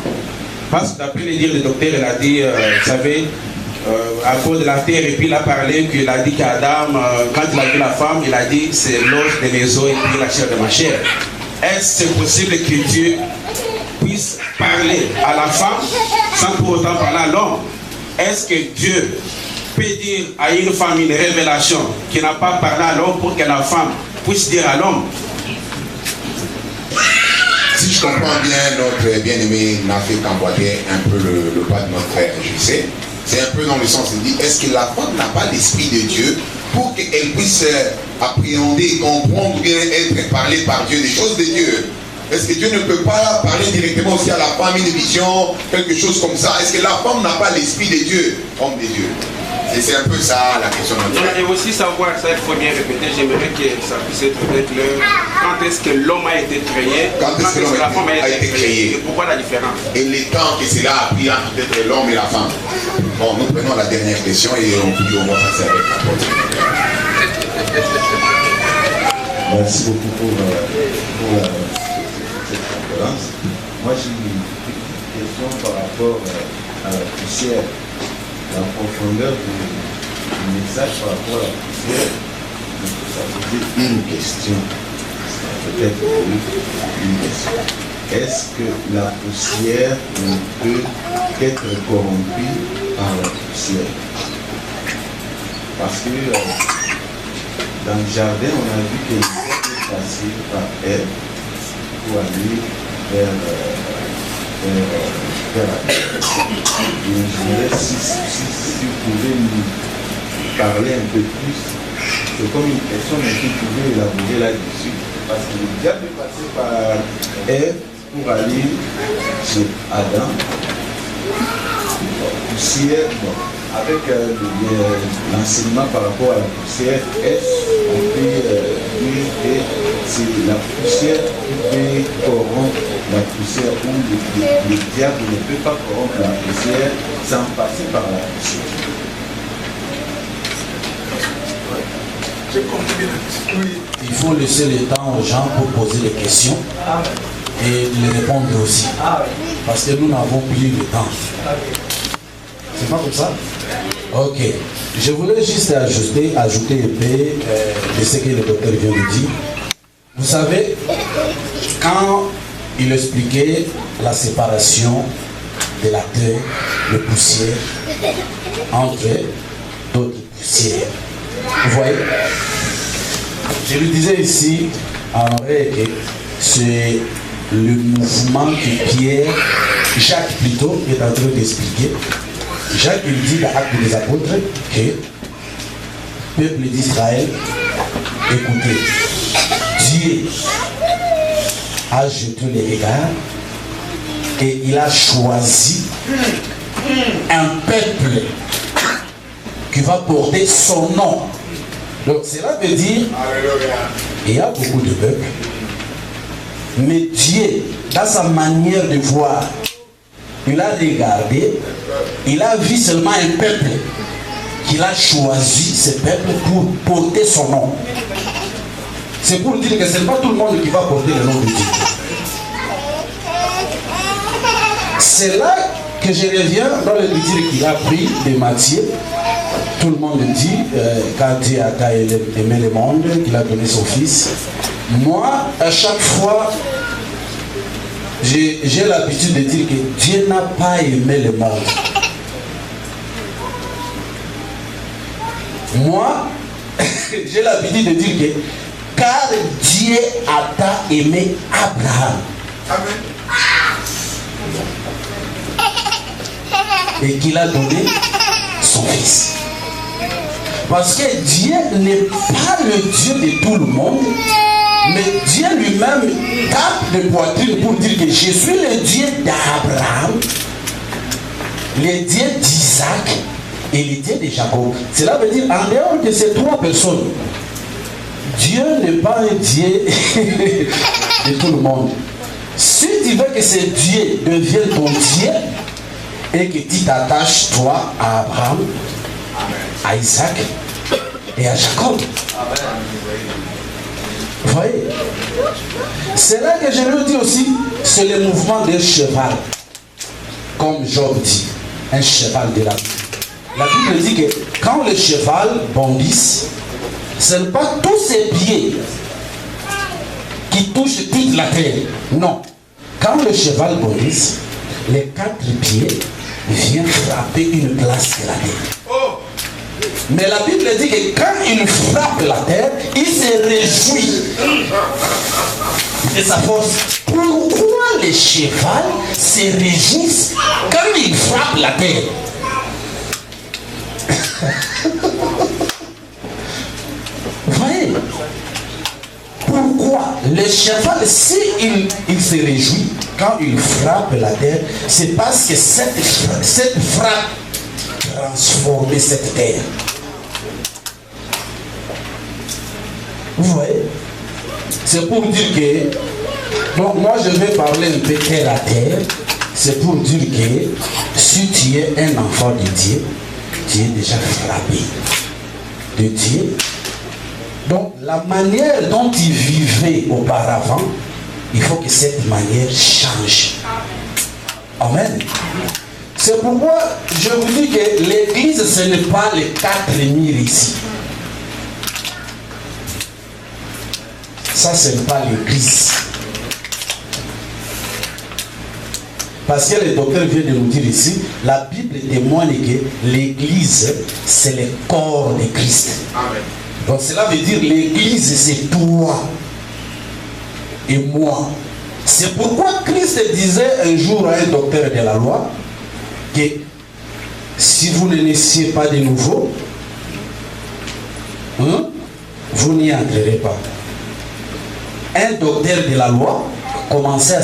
Parce que d'après les dires du docteur, il a dit, vous savez, à cause de la terre, et puis il a parlé qu'il a dit qu'Adam, quand il a vu la femme, il a dit c'est l'os de mes os et puis la chair de ma chair. Est-ce que c'est possible que Dieu puisse parler à la femme sans pour autant parler à l'homme? Est-ce que Dieu peut dire à une femme une révélation qui n'a pas parlé à l'homme pour que la femme puisse dire à l'homme? Si je comprends bien, notre bien-aimé n'a fait qu'emboîter un peu le pas de notre frère, je sais. C'est un peu dans le sens, il dit, est-ce que la femme n'a pas l'esprit de Dieu pour qu'elle puisse appréhender, comprendre, ou bien être parlée par Dieu, des choses de Dieu? Est-ce que Dieu ne peut pas parler directement aussi à la femme, une vision, quelque chose comme ça? Est-ce que la femme n'a pas l'esprit de Dieu, homme de Dieu? Et c'est un peu ça la question. Et aussi savoir, ça il faut bien répéter, j'aimerais que ça puisse être très clair. Quand est-ce que l'homme a été créé? Quand est-ce que la femme a été créée? Et pourquoi la différence? Et les temps que cela a pris entre peut-être l'homme et la femme. Bon, nous prenons la dernière question et on va passer avec la porte. Merci beaucoup pour cette conférence. Moi, j'ai une question par rapport à la poussière, la profondeur du message par rapport à la poussière. Ça posait une question. Peut-être oui, une question. Est-ce que la poussière ne peut être corrompue par la poussière? Parce que dans le jardin, on a vu que les serpents est passé par elle pour aller vers la terre. Je dirais, si vous pouvez nous parler un peu plus, c'est comme une question, mais si vous pouvez élaborer là-dessus. Parce que le diable est passé par Ève pour aller chez Adam. Poussière, bon, avec l'enseignement par rapport à la poussière, on peut dire que c'est la poussière qui peut corrompre la poussière, ou le diable ne peut pas corrompre la poussière sans passer par la poussière. Il faut laisser le temps aux gens pour poser des questions et les répondre aussi. Parce que nous n'avons plus le temps. C'est pas comme ça? Ok. Je voulais juste ajouter un peu de ce que le docteur vient de dire. Vous savez, quand il expliquait la séparation de la terre, de poussière, entre d'autres poussières, vous voyez, je lui disais ici en vrai que c'est le mouvement que Jacques plutôt, est en train d'expliquer. Jacques il dit dans l'Acte des Apôtres que peuple d'Israël, écoutez, Dieu a jeté les regards et il a choisi un peuple qui va porter son nom. Donc cela veut dire il y a beaucoup de peuples, mais Dieu, dans sa manière de voir, il a regardé, il a vu seulement un peuple qu'il a choisi, ce peuple, pour porter son nom. C'est pour dire que ce n'est pas tout le monde qui va porter le nom de Dieu. C'est là que je reviens dans le dire qu'il a pris de Matthieu. Tout le monde dit, quand Dieu a aimé le monde, qu'il a donné son fils. Moi, à chaque fois, j'ai l'habitude de dire que Dieu n'a pas aimé le monde. Moi, j'ai l'habitude de dire que car Dieu a tant aimé Abraham. Amen. Et qu'il a donné son fils. Parce que Dieu n'est pas le Dieu de tout le monde, mais Dieu lui-même tape de poitrine pour dire que je suis le Dieu d'Abraham, le Dieu d'Isaac et le Dieu de Jacob. Cela veut dire, en dehors de ces trois personnes, Dieu n'est pas un Dieu de tout le monde. Si tu veux que ce Dieu devienne ton Dieu et que tu t'attaches, toi, à Abraham, à Isaac et à Jacob. Vous voyez? C'est là que je veux dire aussi, c'est le mouvement d'un cheval. Comme Job dit, un cheval de la vie. La Bible dit que quand le cheval bondisse, ce n'est pas tous ses pieds qui touchent toute la terre. Non. Quand le cheval bondisse, les 4 pieds viennent frapper une place de la terre. Mais la Bible dit que quand il frappe la terre, il se réjouit de sa force. Pourquoi les chevaux se réjouissent quand il frappe la terre? Vous voyez? Pourquoi le cheval, si il se réjouit quand il frappe la terre, c'est parce que cette frappe transforme cette terre. Vous voyez? C'est pour dire que, donc moi je vais parler un peu terre à terre, c'est pour dire que si tu es un enfant de Dieu, tu es déjà frappé de Dieu. Donc la manière dont tu vivais auparavant, il faut que cette manière change. Amen. C'est pourquoi je vous dis que l'église, ce n'est pas les 4 murs ici. Ça, ce n'est pas l'église. Parce que le docteur vient de nous dire ici, la Bible témoigne que l'église, c'est le corps de Christ. Amen. Donc cela veut dire l'église, c'est toi et moi. C'est pourquoi Christ disait un jour à un docteur de la loi que si vous ne naissiez pas de nouveau, vous n'y entrerez pas. Un docteur de la loi commençait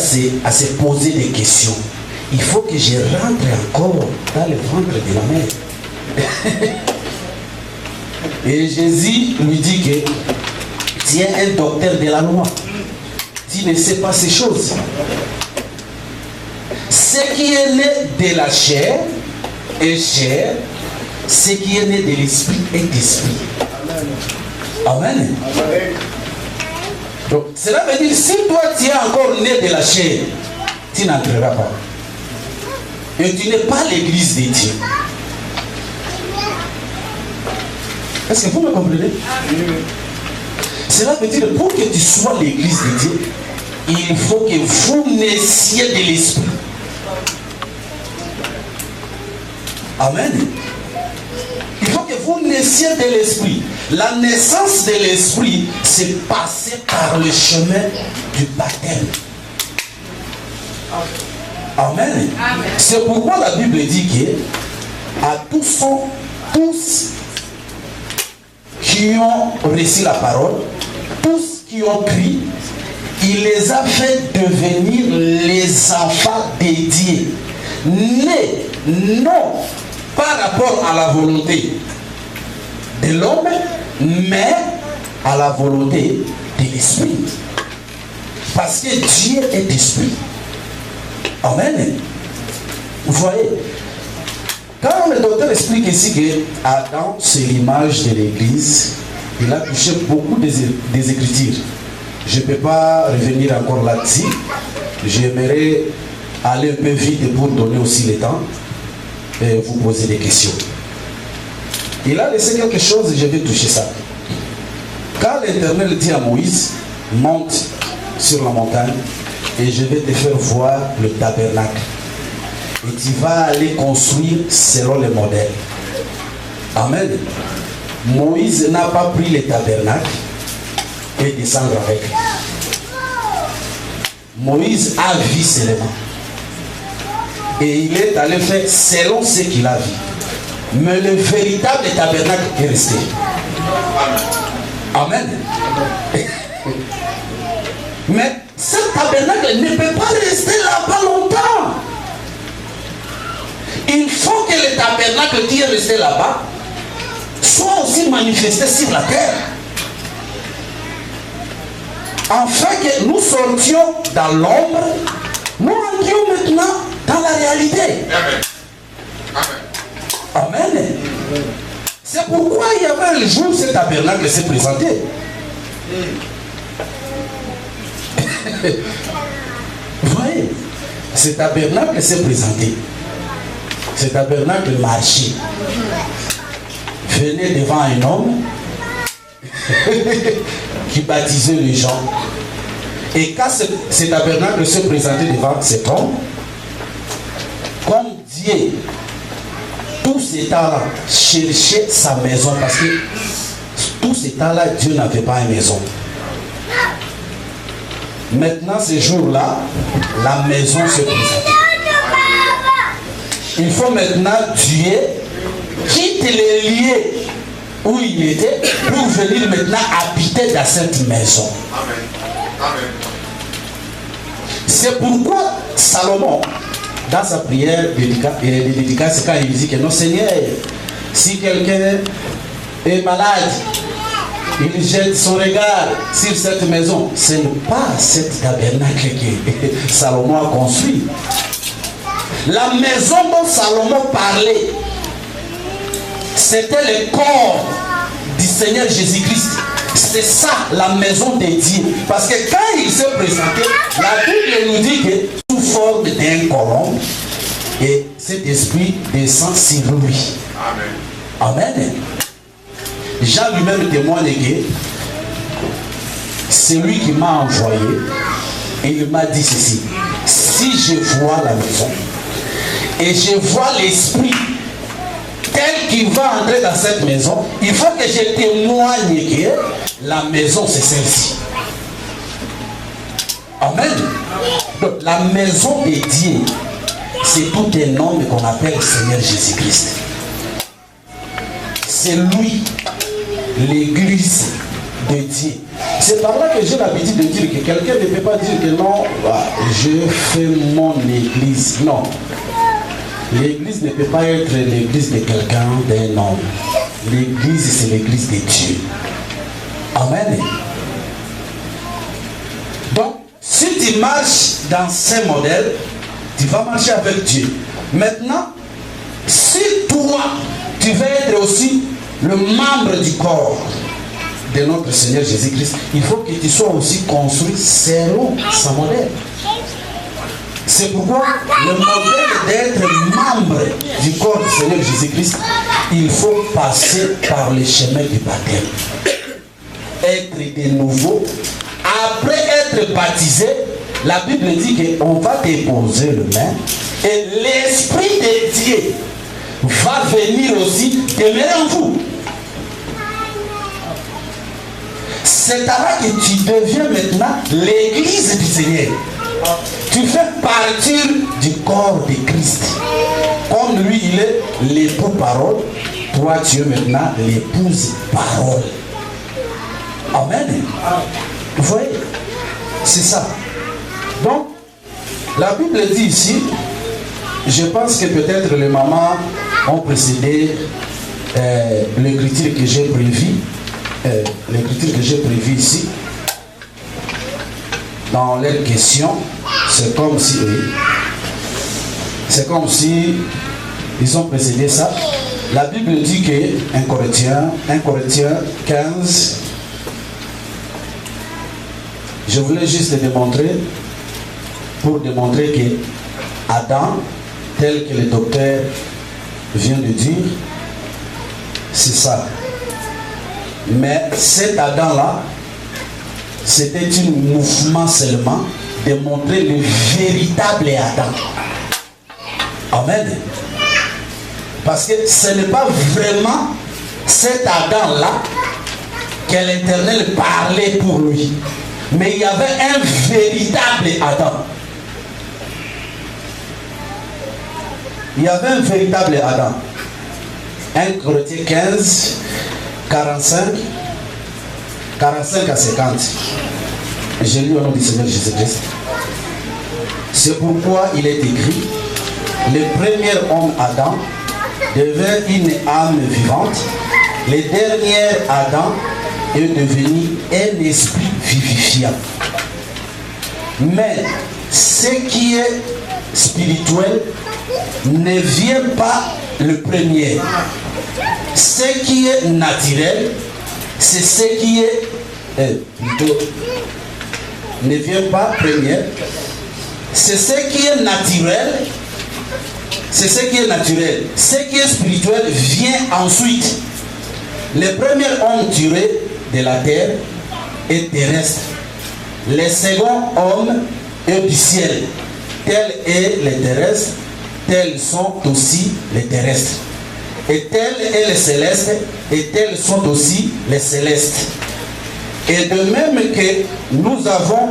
à se poser des questions. Il faut que je rentre encore dans le ventre de la mère. Et Jésus lui dit que tu es un docteur de la loi. Tu ne sais pas ces choses. Ce qui est né de la chair est chair. Ce qui est né de l'esprit est esprit. Amen. Amen. Donc, cela veut dire, si toi tu es encore né de la chair, tu n'entreras pas. Et tu n'es pas l'église de Dieu. Est-ce que vous me comprenez? Cela veut dire, pour que tu sois l'église de Dieu, il faut que vous naissiez de l'esprit. Amen. Il faut que vous naissiez de l'esprit. La naissance de l'esprit, c'est passer par le chemin du baptême. Amen. C'est pourquoi la Bible dit que à tous qui ont reçu la parole, tous qui ont cru, il les a fait devenir les enfants dédiés, nés non par rapport à la volonté de l'homme, mais à la volonté de l'esprit. Parce que Dieu est esprit. Amen. Vous voyez, quand le docteur explique ici que Adam, c'est l'image de l'Église, il a touché beaucoup des Écritures. Je ne peux pas revenir encore là-dessus. J'aimerais aller un peu vite pour donner aussi le temps et vous poser des questions. Il a laissé quelque chose et je vais toucher ça. Quand l'Éternel dit à Moïse, monte sur la montagne et je vais te faire voir le tabernacle. Et tu vas aller construire selon le modèle. Amen. Moïse n'a pas pris le tabernacle et descendre avec. Moïse a vu seulement. Et il est allé faire selon ce qu'il a vu. Mais le véritable tabernacle est resté. Amen. Mais ce tabernacle ne peut pas rester là-bas longtemps. Il faut que le tabernacle qui est resté là-bas soit aussi manifesté sur la terre. Afin que nous sortions dans l'ombre, nous entrions maintenant dans la réalité. Amen. C'est pourquoi il y avait un jour où ce tabernacle s'est présenté. Vous voyez, ce tabernacle s'est présenté. Ce tabernacle marchait. Venait devant un homme qui baptisait les gens. Et quand ce tabernacle se présentait devant cet homme, comme Dieu, tout ce temps-là, cherchait sa maison, parce que tout ce temps-là, Dieu n'avait pas une maison. Maintenant, ce jour-là, la maison se présente. Il faut maintenant Dieu quitte les lieux où il était pour venir maintenant habiter dans cette maison. C'est pourquoi Salomon, dans sa prière de dédicace, quand il dit que non Seigneur, si quelqu'un est malade, il jette son regard sur cette maison. Ce n'est pas cette tabernacle que Salomon a construit. La maison dont Salomon parlait, c'était le corps du Seigneur Jésus-Christ. C'est ça la maison de Dieu. Parce que quand il s'est présenté, la Bible nous dit que sous forme d'un colombe, et cet esprit descend sur lui. Amen. Amen. Jean lui-même témoigne que c'est lui qui m'a envoyé et il m'a dit ceci: si je vois la maison et je vois l'esprit tel qu'il va entrer dans cette maison, il faut que je témoigne que la maison c'est celle-ci. Amen. Donc la maison de Dieu, c'est tout un nom qu'on appelle Seigneur Jésus-Christ. C'est lui, l'église de Dieu. C'est par là que j'ai l'habitude de dire que quelqu'un ne peut pas dire que non, je fais mon église. Non. L'église ne peut pas être l'église de quelqu'un, d'un homme. L'église, c'est l'église de Dieu. Amen. Donc, si tu marches dans ce modèle, tu vas marcher avec Dieu. Maintenant, si toi, tu veux être aussi le membre du corps de notre Seigneur Jésus-Christ, il faut que tu sois aussi construit selon son modèle. C'est pourquoi le modèle d'être membre du corps du Seigneur Jésus-Christ, il faut passer par le chemin du baptême. Être de nouveau. Après être baptisé, la Bible dit qu'on va déposer le main et l'Esprit de Dieu va venir aussi demeurer en vous. C'est alors que tu deviens maintenant l'église du Seigneur. Tu fais partir du corps de Christ. Comme lui, il est l'époux parole, toi, tu es maintenant l'épouse parole. Amen. Vous voyez? C'est ça. Donc, la Bible dit ici, je pense que peut-être les mamans ont précédé l'écriture que j'ai prévue. L'écriture que j'ai prévue ici. Dans les questions, c'est comme si ils ont précédé ça. La Bible dit que 1 Corinthiens 15, je voulais juste démontrer, pour démontrer que Adam, tel que le docteur vient de dire, c'est ça. Mais cet Adam-là, c'était un mouvement seulement de montrer le véritable Adam. Amen. Parce que ce n'est pas vraiment cet Adam-là que l'Éternel parlait pour lui. Mais il y avait un véritable Adam. Il y avait un véritable Adam. 1 Corinthiens 15, 45 à 50. J'ai lu au nom du Seigneur Jésus-Christ. C'est pourquoi il est écrit, le premier homme Adam devint une âme vivante. Le dernier Adam est devenu un esprit vivifiant. Mais ce qui est spirituel ne vient pas le premier. Ce qui est naturel, c'est ce qui est plutôt ne vient pas premier. C'est ce qui est naturel. C'est ce qui est naturel. Ce qui est spirituel vient ensuite. Le premier homme tiré de la terre est terrestre. Le second homme est du ciel. Tel est le terrestre, tels sont aussi les terrestres. Et tel est le céleste, et tels sont aussi les célestes. Et de même que nous avons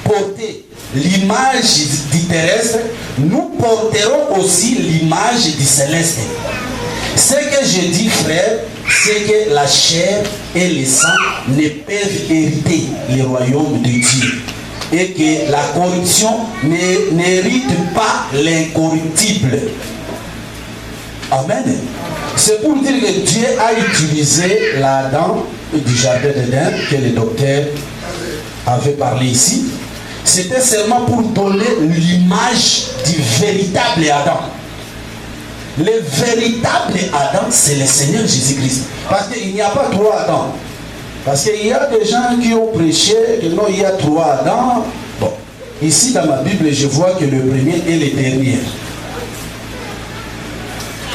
porté l'image du terrestre, nous porterons aussi l'image du céleste. Ce que je dis, frère, c'est que la chair et le sang ne peuvent hériter le royaume de Dieu. Et que la corruption n'hérite pas l'incorruptible. Amen. C'est pour dire que Dieu a utilisé l'Adam du jardin d'Éden que le docteur avait parlé ici. C'était seulement pour donner l'image du véritable Adam. Le véritable Adam, c'est le Seigneur Jésus-Christ. Parce qu'il n'y a pas trois Adam. Parce qu'il y a des gens qui ont prêché que non, il y a trois Adam. Bon, ici dans ma Bible, je vois que le premier est le dernier.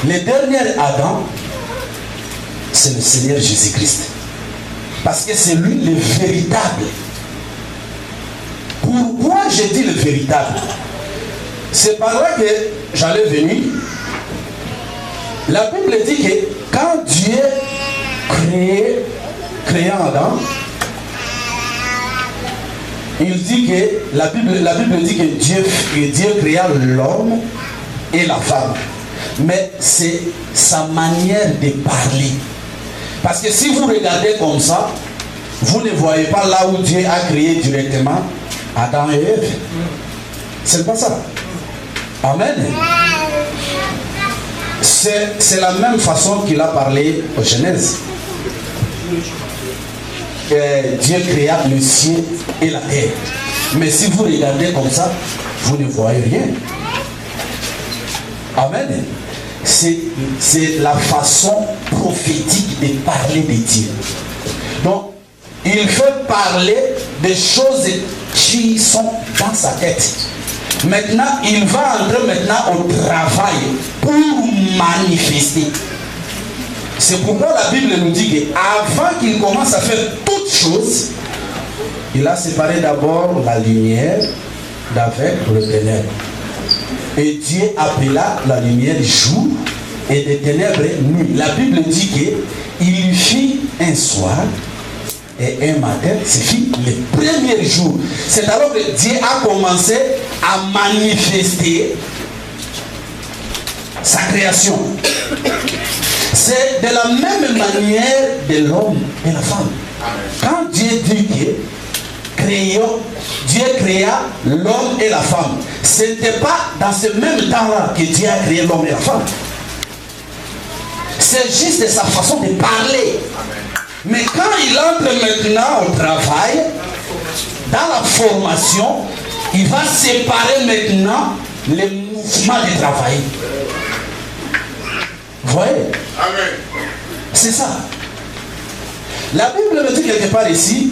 Le dernier Adam, c'est le Seigneur Jésus-Christ. Parce que c'est lui le véritable. Pourquoi je dis le véritable? C'est par là que j'allais venir. La Bible dit que quand Dieu créant Adam, il dit que la Bible dit que Dieu créa l'homme et la femme. Mais c'est sa manière de parler. Parce que si vous regardez comme ça, vous ne voyez pas là où Dieu a créé directement Adam et Ève. C'est pas ça. Amen. C'est la même façon qu'il a parlé au Genèse. Dieu créa le ciel et la terre. Mais si vous regardez comme ça, vous ne voyez rien. Amen. C'est la façon prophétique de parler de Dieu. Donc, il fait parler des choses qui sont dans sa tête. Maintenant, il va entrer maintenant au travail pour manifester. C'est pourquoi la Bible nous dit qu'avant qu'il commence à faire toutes choses, il a séparé d'abord la lumière d'avec le ténèbre. Et Dieu appela la lumière jour et des ténèbres nuit. La Bible dit qu'il fit un soir et un matin, c'est fini. Le premier jour, c'est alors que Dieu a commencé à manifester sa création. C'est de la même manière de l'homme et la femme. Quand Dieu dit que Dieu créa l'homme et la femme, ce n'était pas dans ce même temps-là que Dieu a créé l'homme et la femme. C'est juste sa façon de parler. Mais quand il entre maintenant au travail, dans la formation, il va séparer maintenant les mouvements de travail. Vous voyez? C'est ça. La Bible me dit quelque part ici,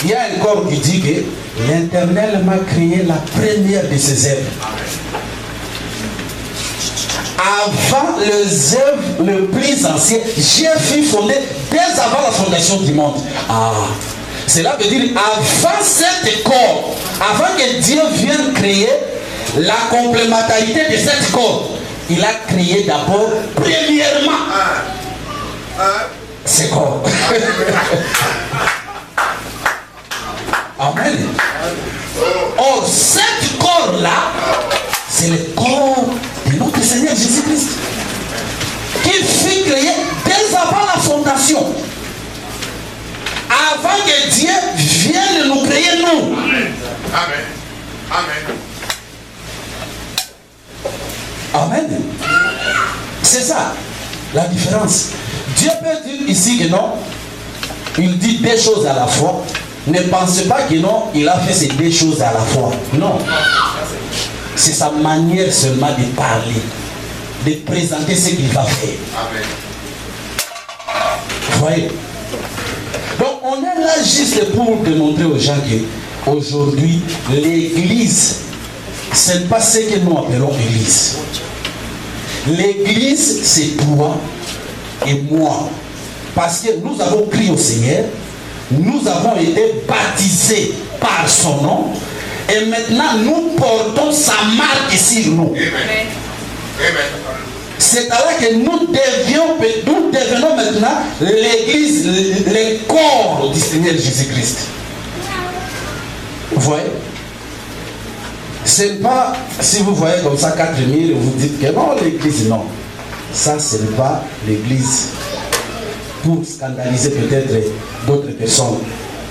il y a un corps qui dit que l'Éternel m'a créé la première de ses œuvres. Avant les œuvres les plus anciennes, j'ai fait fonder dès avant la fondation du monde. Cela veut dire avant cet corps, avant que Dieu vienne créer la complémentarité de cet corps, il a créé d'abord, premièrement, ce corps. Amen. Or, cet corps-là, c'est le corps de notre Seigneur Jésus-Christ, qui fut créé dès avant la fondation. Avant que Dieu vienne nous créer, nous. Amen. Amen. Amen. C'est ça, la différence. Dieu peut dire ici que non, il dit des choses à la fois. Ne pensez pas que non, il a fait ces deux choses à la fois. Non. C'est sa manière seulement de parler, de présenter ce qu'il va faire. Amen. Vous voyez? Donc on est là juste pour démontrer aux gens qu'aujourd'hui, l'église, ce n'est pas ce que nous appelons l'église. L'église, c'est toi et moi. Parce que nous avons crié au Seigneur, nous avons été baptisés par son nom, et maintenant nous portons sa marque sur nous. Amen. Amen. C'est alors que nous devenons maintenant l'église, le corps du Seigneur Jésus-Christ. Vous voyez? C'est pas, si vous voyez comme ça 4000, vous dites que non, l'église, non. Ça, ce n'est pas l'église. Pour scandaliser peut-être d'autres personnes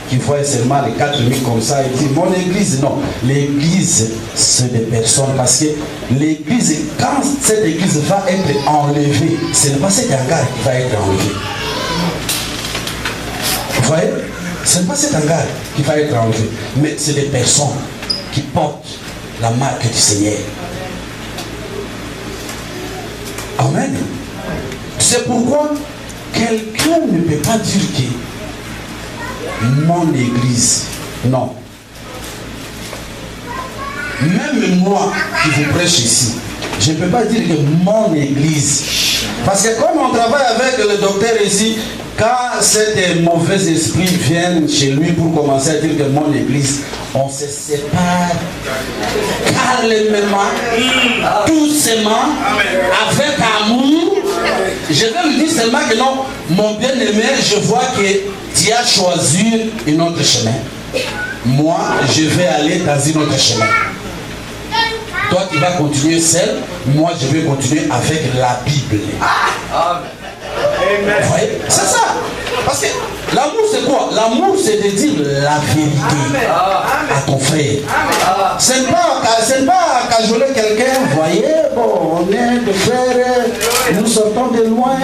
qui voient seulement les 4000 comme ça et disent mon église, non. L'église, c'est des personnes, parce que l'église, quand cette église va être enlevée, ce n'est pas cet hangar qui va être enlevé. Vous voyez? Ce n'est pas cet hangar qui va être enlevé, mais c'est des personnes qui portent la marque du Seigneur. Amen. C'est pourquoi quelqu'un ne peut pas dire que mon église, non. Même moi qui vous prêche ici, je ne peux pas dire que mon église. Parce que comme on travaille avec le docteur ici, quand ces mauvais esprits viennent chez lui pour commencer à dire que mon église, on se sépare calmement, doucement, avec amour. Je vais lui dire seulement que non, mon bien-aimé, je vois que tu as choisi un autre chemin. Moi, je vais aller dans un autre chemin. Toi, tu vas continuer seul. Moi, je vais continuer avec la Bible. Vous voyez? C'est ça. Parce que l'amour, c'est quoi? L'amour, c'est de dire la vérité à ton frère. Ce n'est pas cajoler quelqu'un. Vous voyez, bon, on est de frères, nous sortons de loin.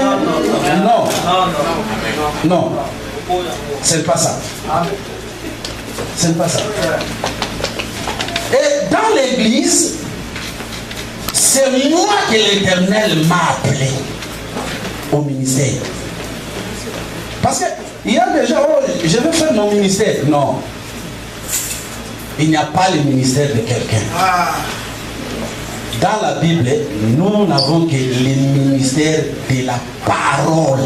Non. Non. Ce n'est pas ça. Ce n'est pas ça. Et dans l'église, c'est moi que l'Éternel m'a appelé au ministère. Parce qu'il y a des gens, oh, je vais faire mon ministère. Non. Il n'y a pas le ministère de quelqu'un. Dans la Bible, nous n'avons que le ministère de la parole.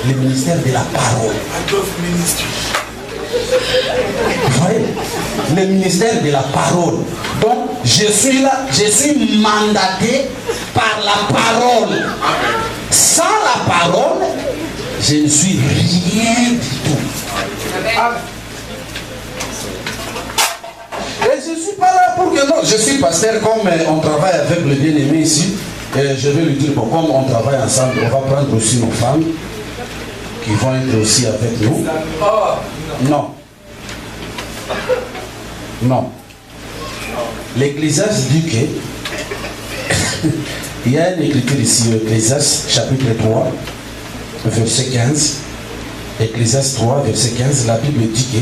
Le ministère de la parole. Vous voyez? Le ministère de la parole. Donc, je suis là, je suis mandaté par la parole. Sans la parole, je ne suis rien du tout. Et je ne suis pas là pour que non. Je suis pasteur, comme on travaille avec le bien-aimé ici. Et je vais lui dire, bon, comme on travaille ensemble, on va prendre aussi nos femmes qui vont être aussi avec nous. Non. Non. L'Ecclésiaste dit que il y a une écriture ici, Ecclésiaste chapitre 3, verset 15. Ecclésiaste 3, verset 15, la Bible dit que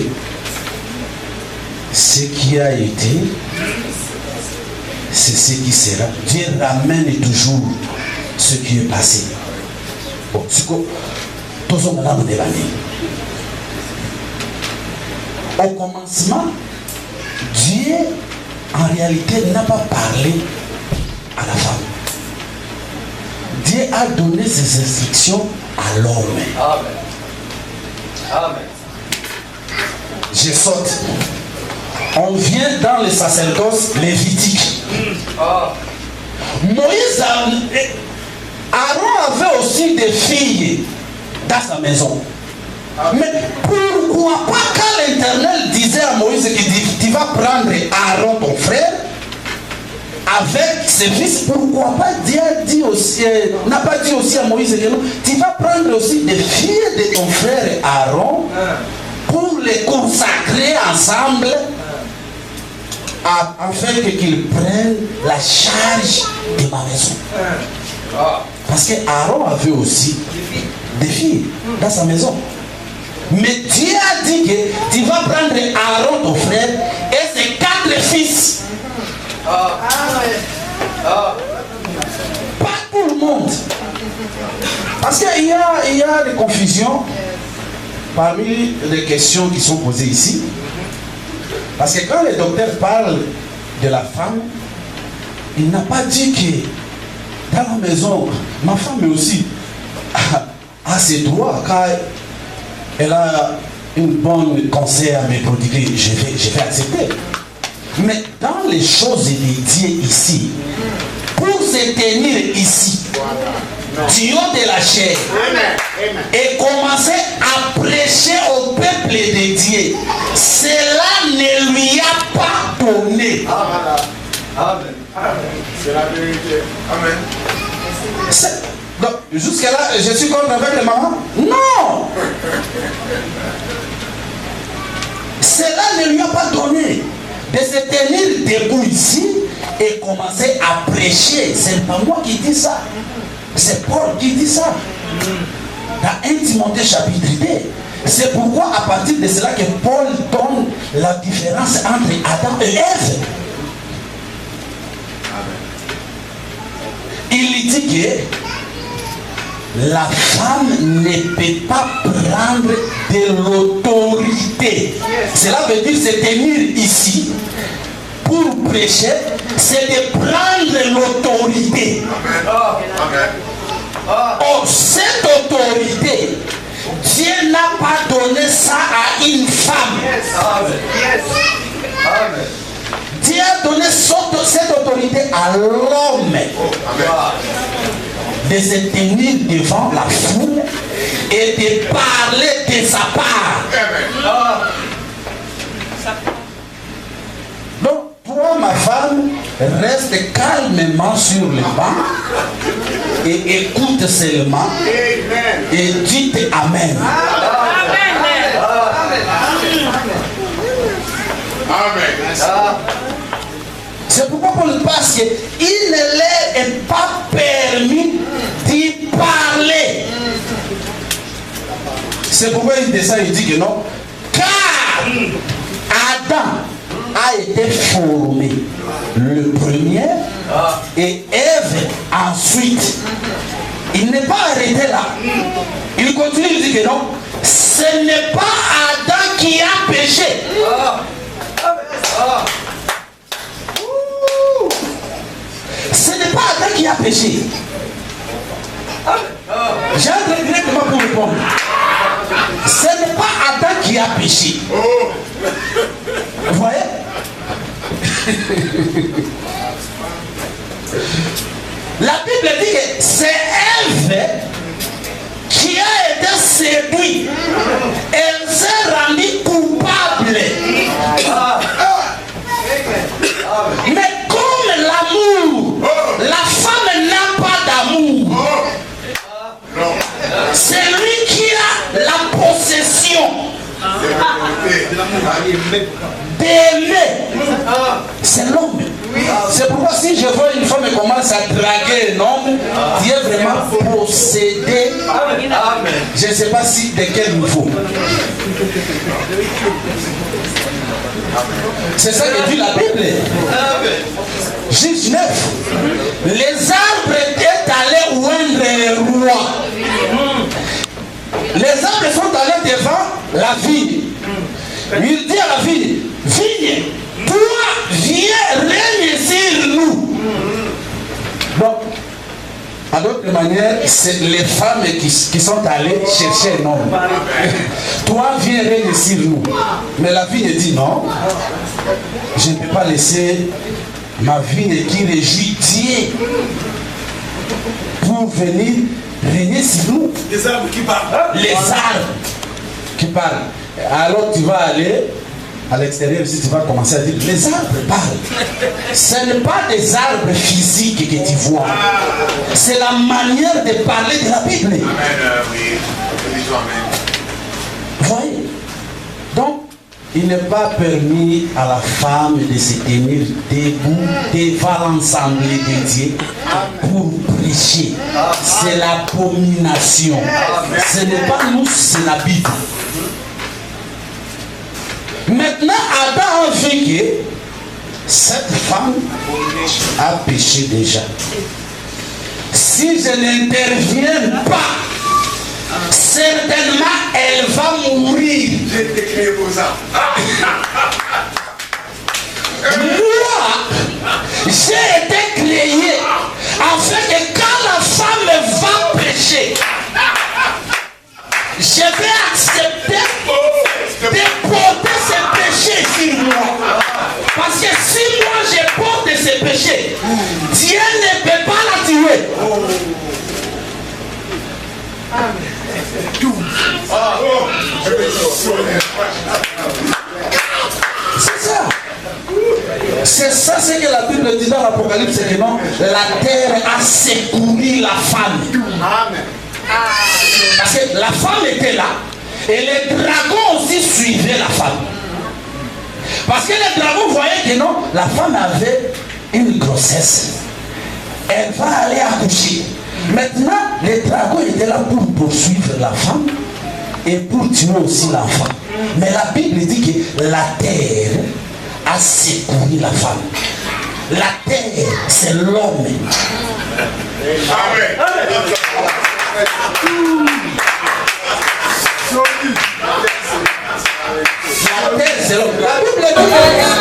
ce qui a été, c'est ce qui sera. Dieu ramène toujours ce qui est passé. Bon, c'est quoi? Tous on a l'âme de l'année. Au commencement, Dieu, en réalité, n'a pas parlé à la femme. Dieu a donné ses instructions à l'homme. Amen. Amen. Je saute. On vient dans le sacerdoce lévitique. Moïse, Aaron avait aussi des filles dans sa maison. Mais pourquoi pas quand l'Éternel disait à Moïse que tu vas prendre Aaron ton frère avec ses fils, pourquoi pas Dieu dit aussi, n'a pas dit aussi à Moïse que non, tu vas prendre aussi des filles de ton frère Aaron pour les consacrer ensemble afin qu'ils prennent la charge de ma maison. Parce que Aaron avait aussi des filles dans sa maison. Mais Dieu a dit que tu vas prendre Aaron ton frère et ses 4 fils. Pas tout le monde. Parce qu'il y a des confusions parmi les questions qui sont posées ici. Parce que quand le docteur parle de la femme, il n'a pas dit que dans la maison, ma femme aussi a ses droits. Quand elle a une bonne conseil à me prodiguer, je vais accepter. Mais dans les choses de Dieu ici, pour se tenir ici, Dieu de la chair, et commencer à prêcher au peuple de Dieu, cela ne lui a pas donné. Amen. C'est la vérité. Amen. Donc, jusque-là, je suis contre avec les mamans? Non! Cela ne lui a pas donné de se tenir debout ici et commencer à prêcher. C'est pas moi qui dis ça. C'est Paul qui dit ça. Dans 1 Timothée chapitre 2. C'est pourquoi à partir de cela que Paul donne la différence entre Adam et Ève. Il dit que la femme ne peut pas prendre de l'autorité. Cela veut dire se tenir ici pour prêcher, c'est de prendre l'autorité. Or, cette autorité, Dieu n'a pas donné ça à une femme. Dieu a donné cette autorité à l'homme de se tenir devant la foule et de parler de sa part. Donc, toi, ma femme, reste calmement sur le banc et écoute seulement et dites Amen. C'est pourquoi Paul pense qu'il ne leur est pas permis d'y parler. C'est pourquoi il descend et dit que non. Car Adam a été formé le premier et Ève ensuite. Il n'est pas arrêté là. Il continue, il dit que non. Ce n'est pas Adam qui a péché. Ce n'est pas Adam qui a péché. J'entre directement pour répondre. Ce n'est pas Adam qui a péché. Vous voyez? La Bible dit que c'est Ève séduit. Elle s'est rendue coupable. Mais comme l'amour, la femme n'a pas d'amour. C'est lui qui a la possession d'aimer. C'est l'homme. C'est pourquoi si je vois une femme et commence à draguer un homme, tu es vraiment possédé. Je ne sais pas si de quel niveau. C'est ça que dit la Bible. Juge 9. Les arbres étaient allés oindre le roi. Les arbres sont allés devant la vigne. Il dit à la vigne, vigne, toi viens règne sur nous. Donc, à d'autres manières, c'est les femmes qui sont allées chercher un homme. Toi viens règne sur nous. Mais la vigne dit non, je ne peux pas laisser ma vigne qui réjouit Dieu pour venir régner sur nous. Les arbres qui parlent. Les arbres qui parlent. Alors tu vas aller à l'extérieur si tu vas commencer à dire les arbres parlent. Ce n'est pas des arbres physiques que tu vois. C'est la manière de parler de la Bible. Vous voyez? Donc, il n'est pas permis à la femme de se tenir debout devant l'ensemble de Dieu pour prêcher. C'est l'abomination. Ce n'est pas nous, c'est la Bible. Maintenant, Adam a vu que cette femme a péché déjà. Si je n'interviens pas, certainement elle va mourir. Moi, j'ai été créé afin que quand la femme va pécher, je vais accepter de porter ses péchés sur moi. Parce que si moi je porte ses péchés, Dieu ne peut pas la tuer. C'est ça. C'est ça ce que la Bible dit dans l'Apocalypse, c'est que non, la terre a secouru la femme. Parce que la femme était là et les dragons aussi suivaient la femme. Parce que les dragons voyaient que non, la femme avait une grossesse. Elle va aller accoucher. Maintenant, les dragons étaient là pour poursuivre la femme et pour tuer aussi l'enfant. Mais la Bible dit que la terre a secouru la femme. La terre, c'est l'homme. La terre, c'est l'homme. La Bible Masia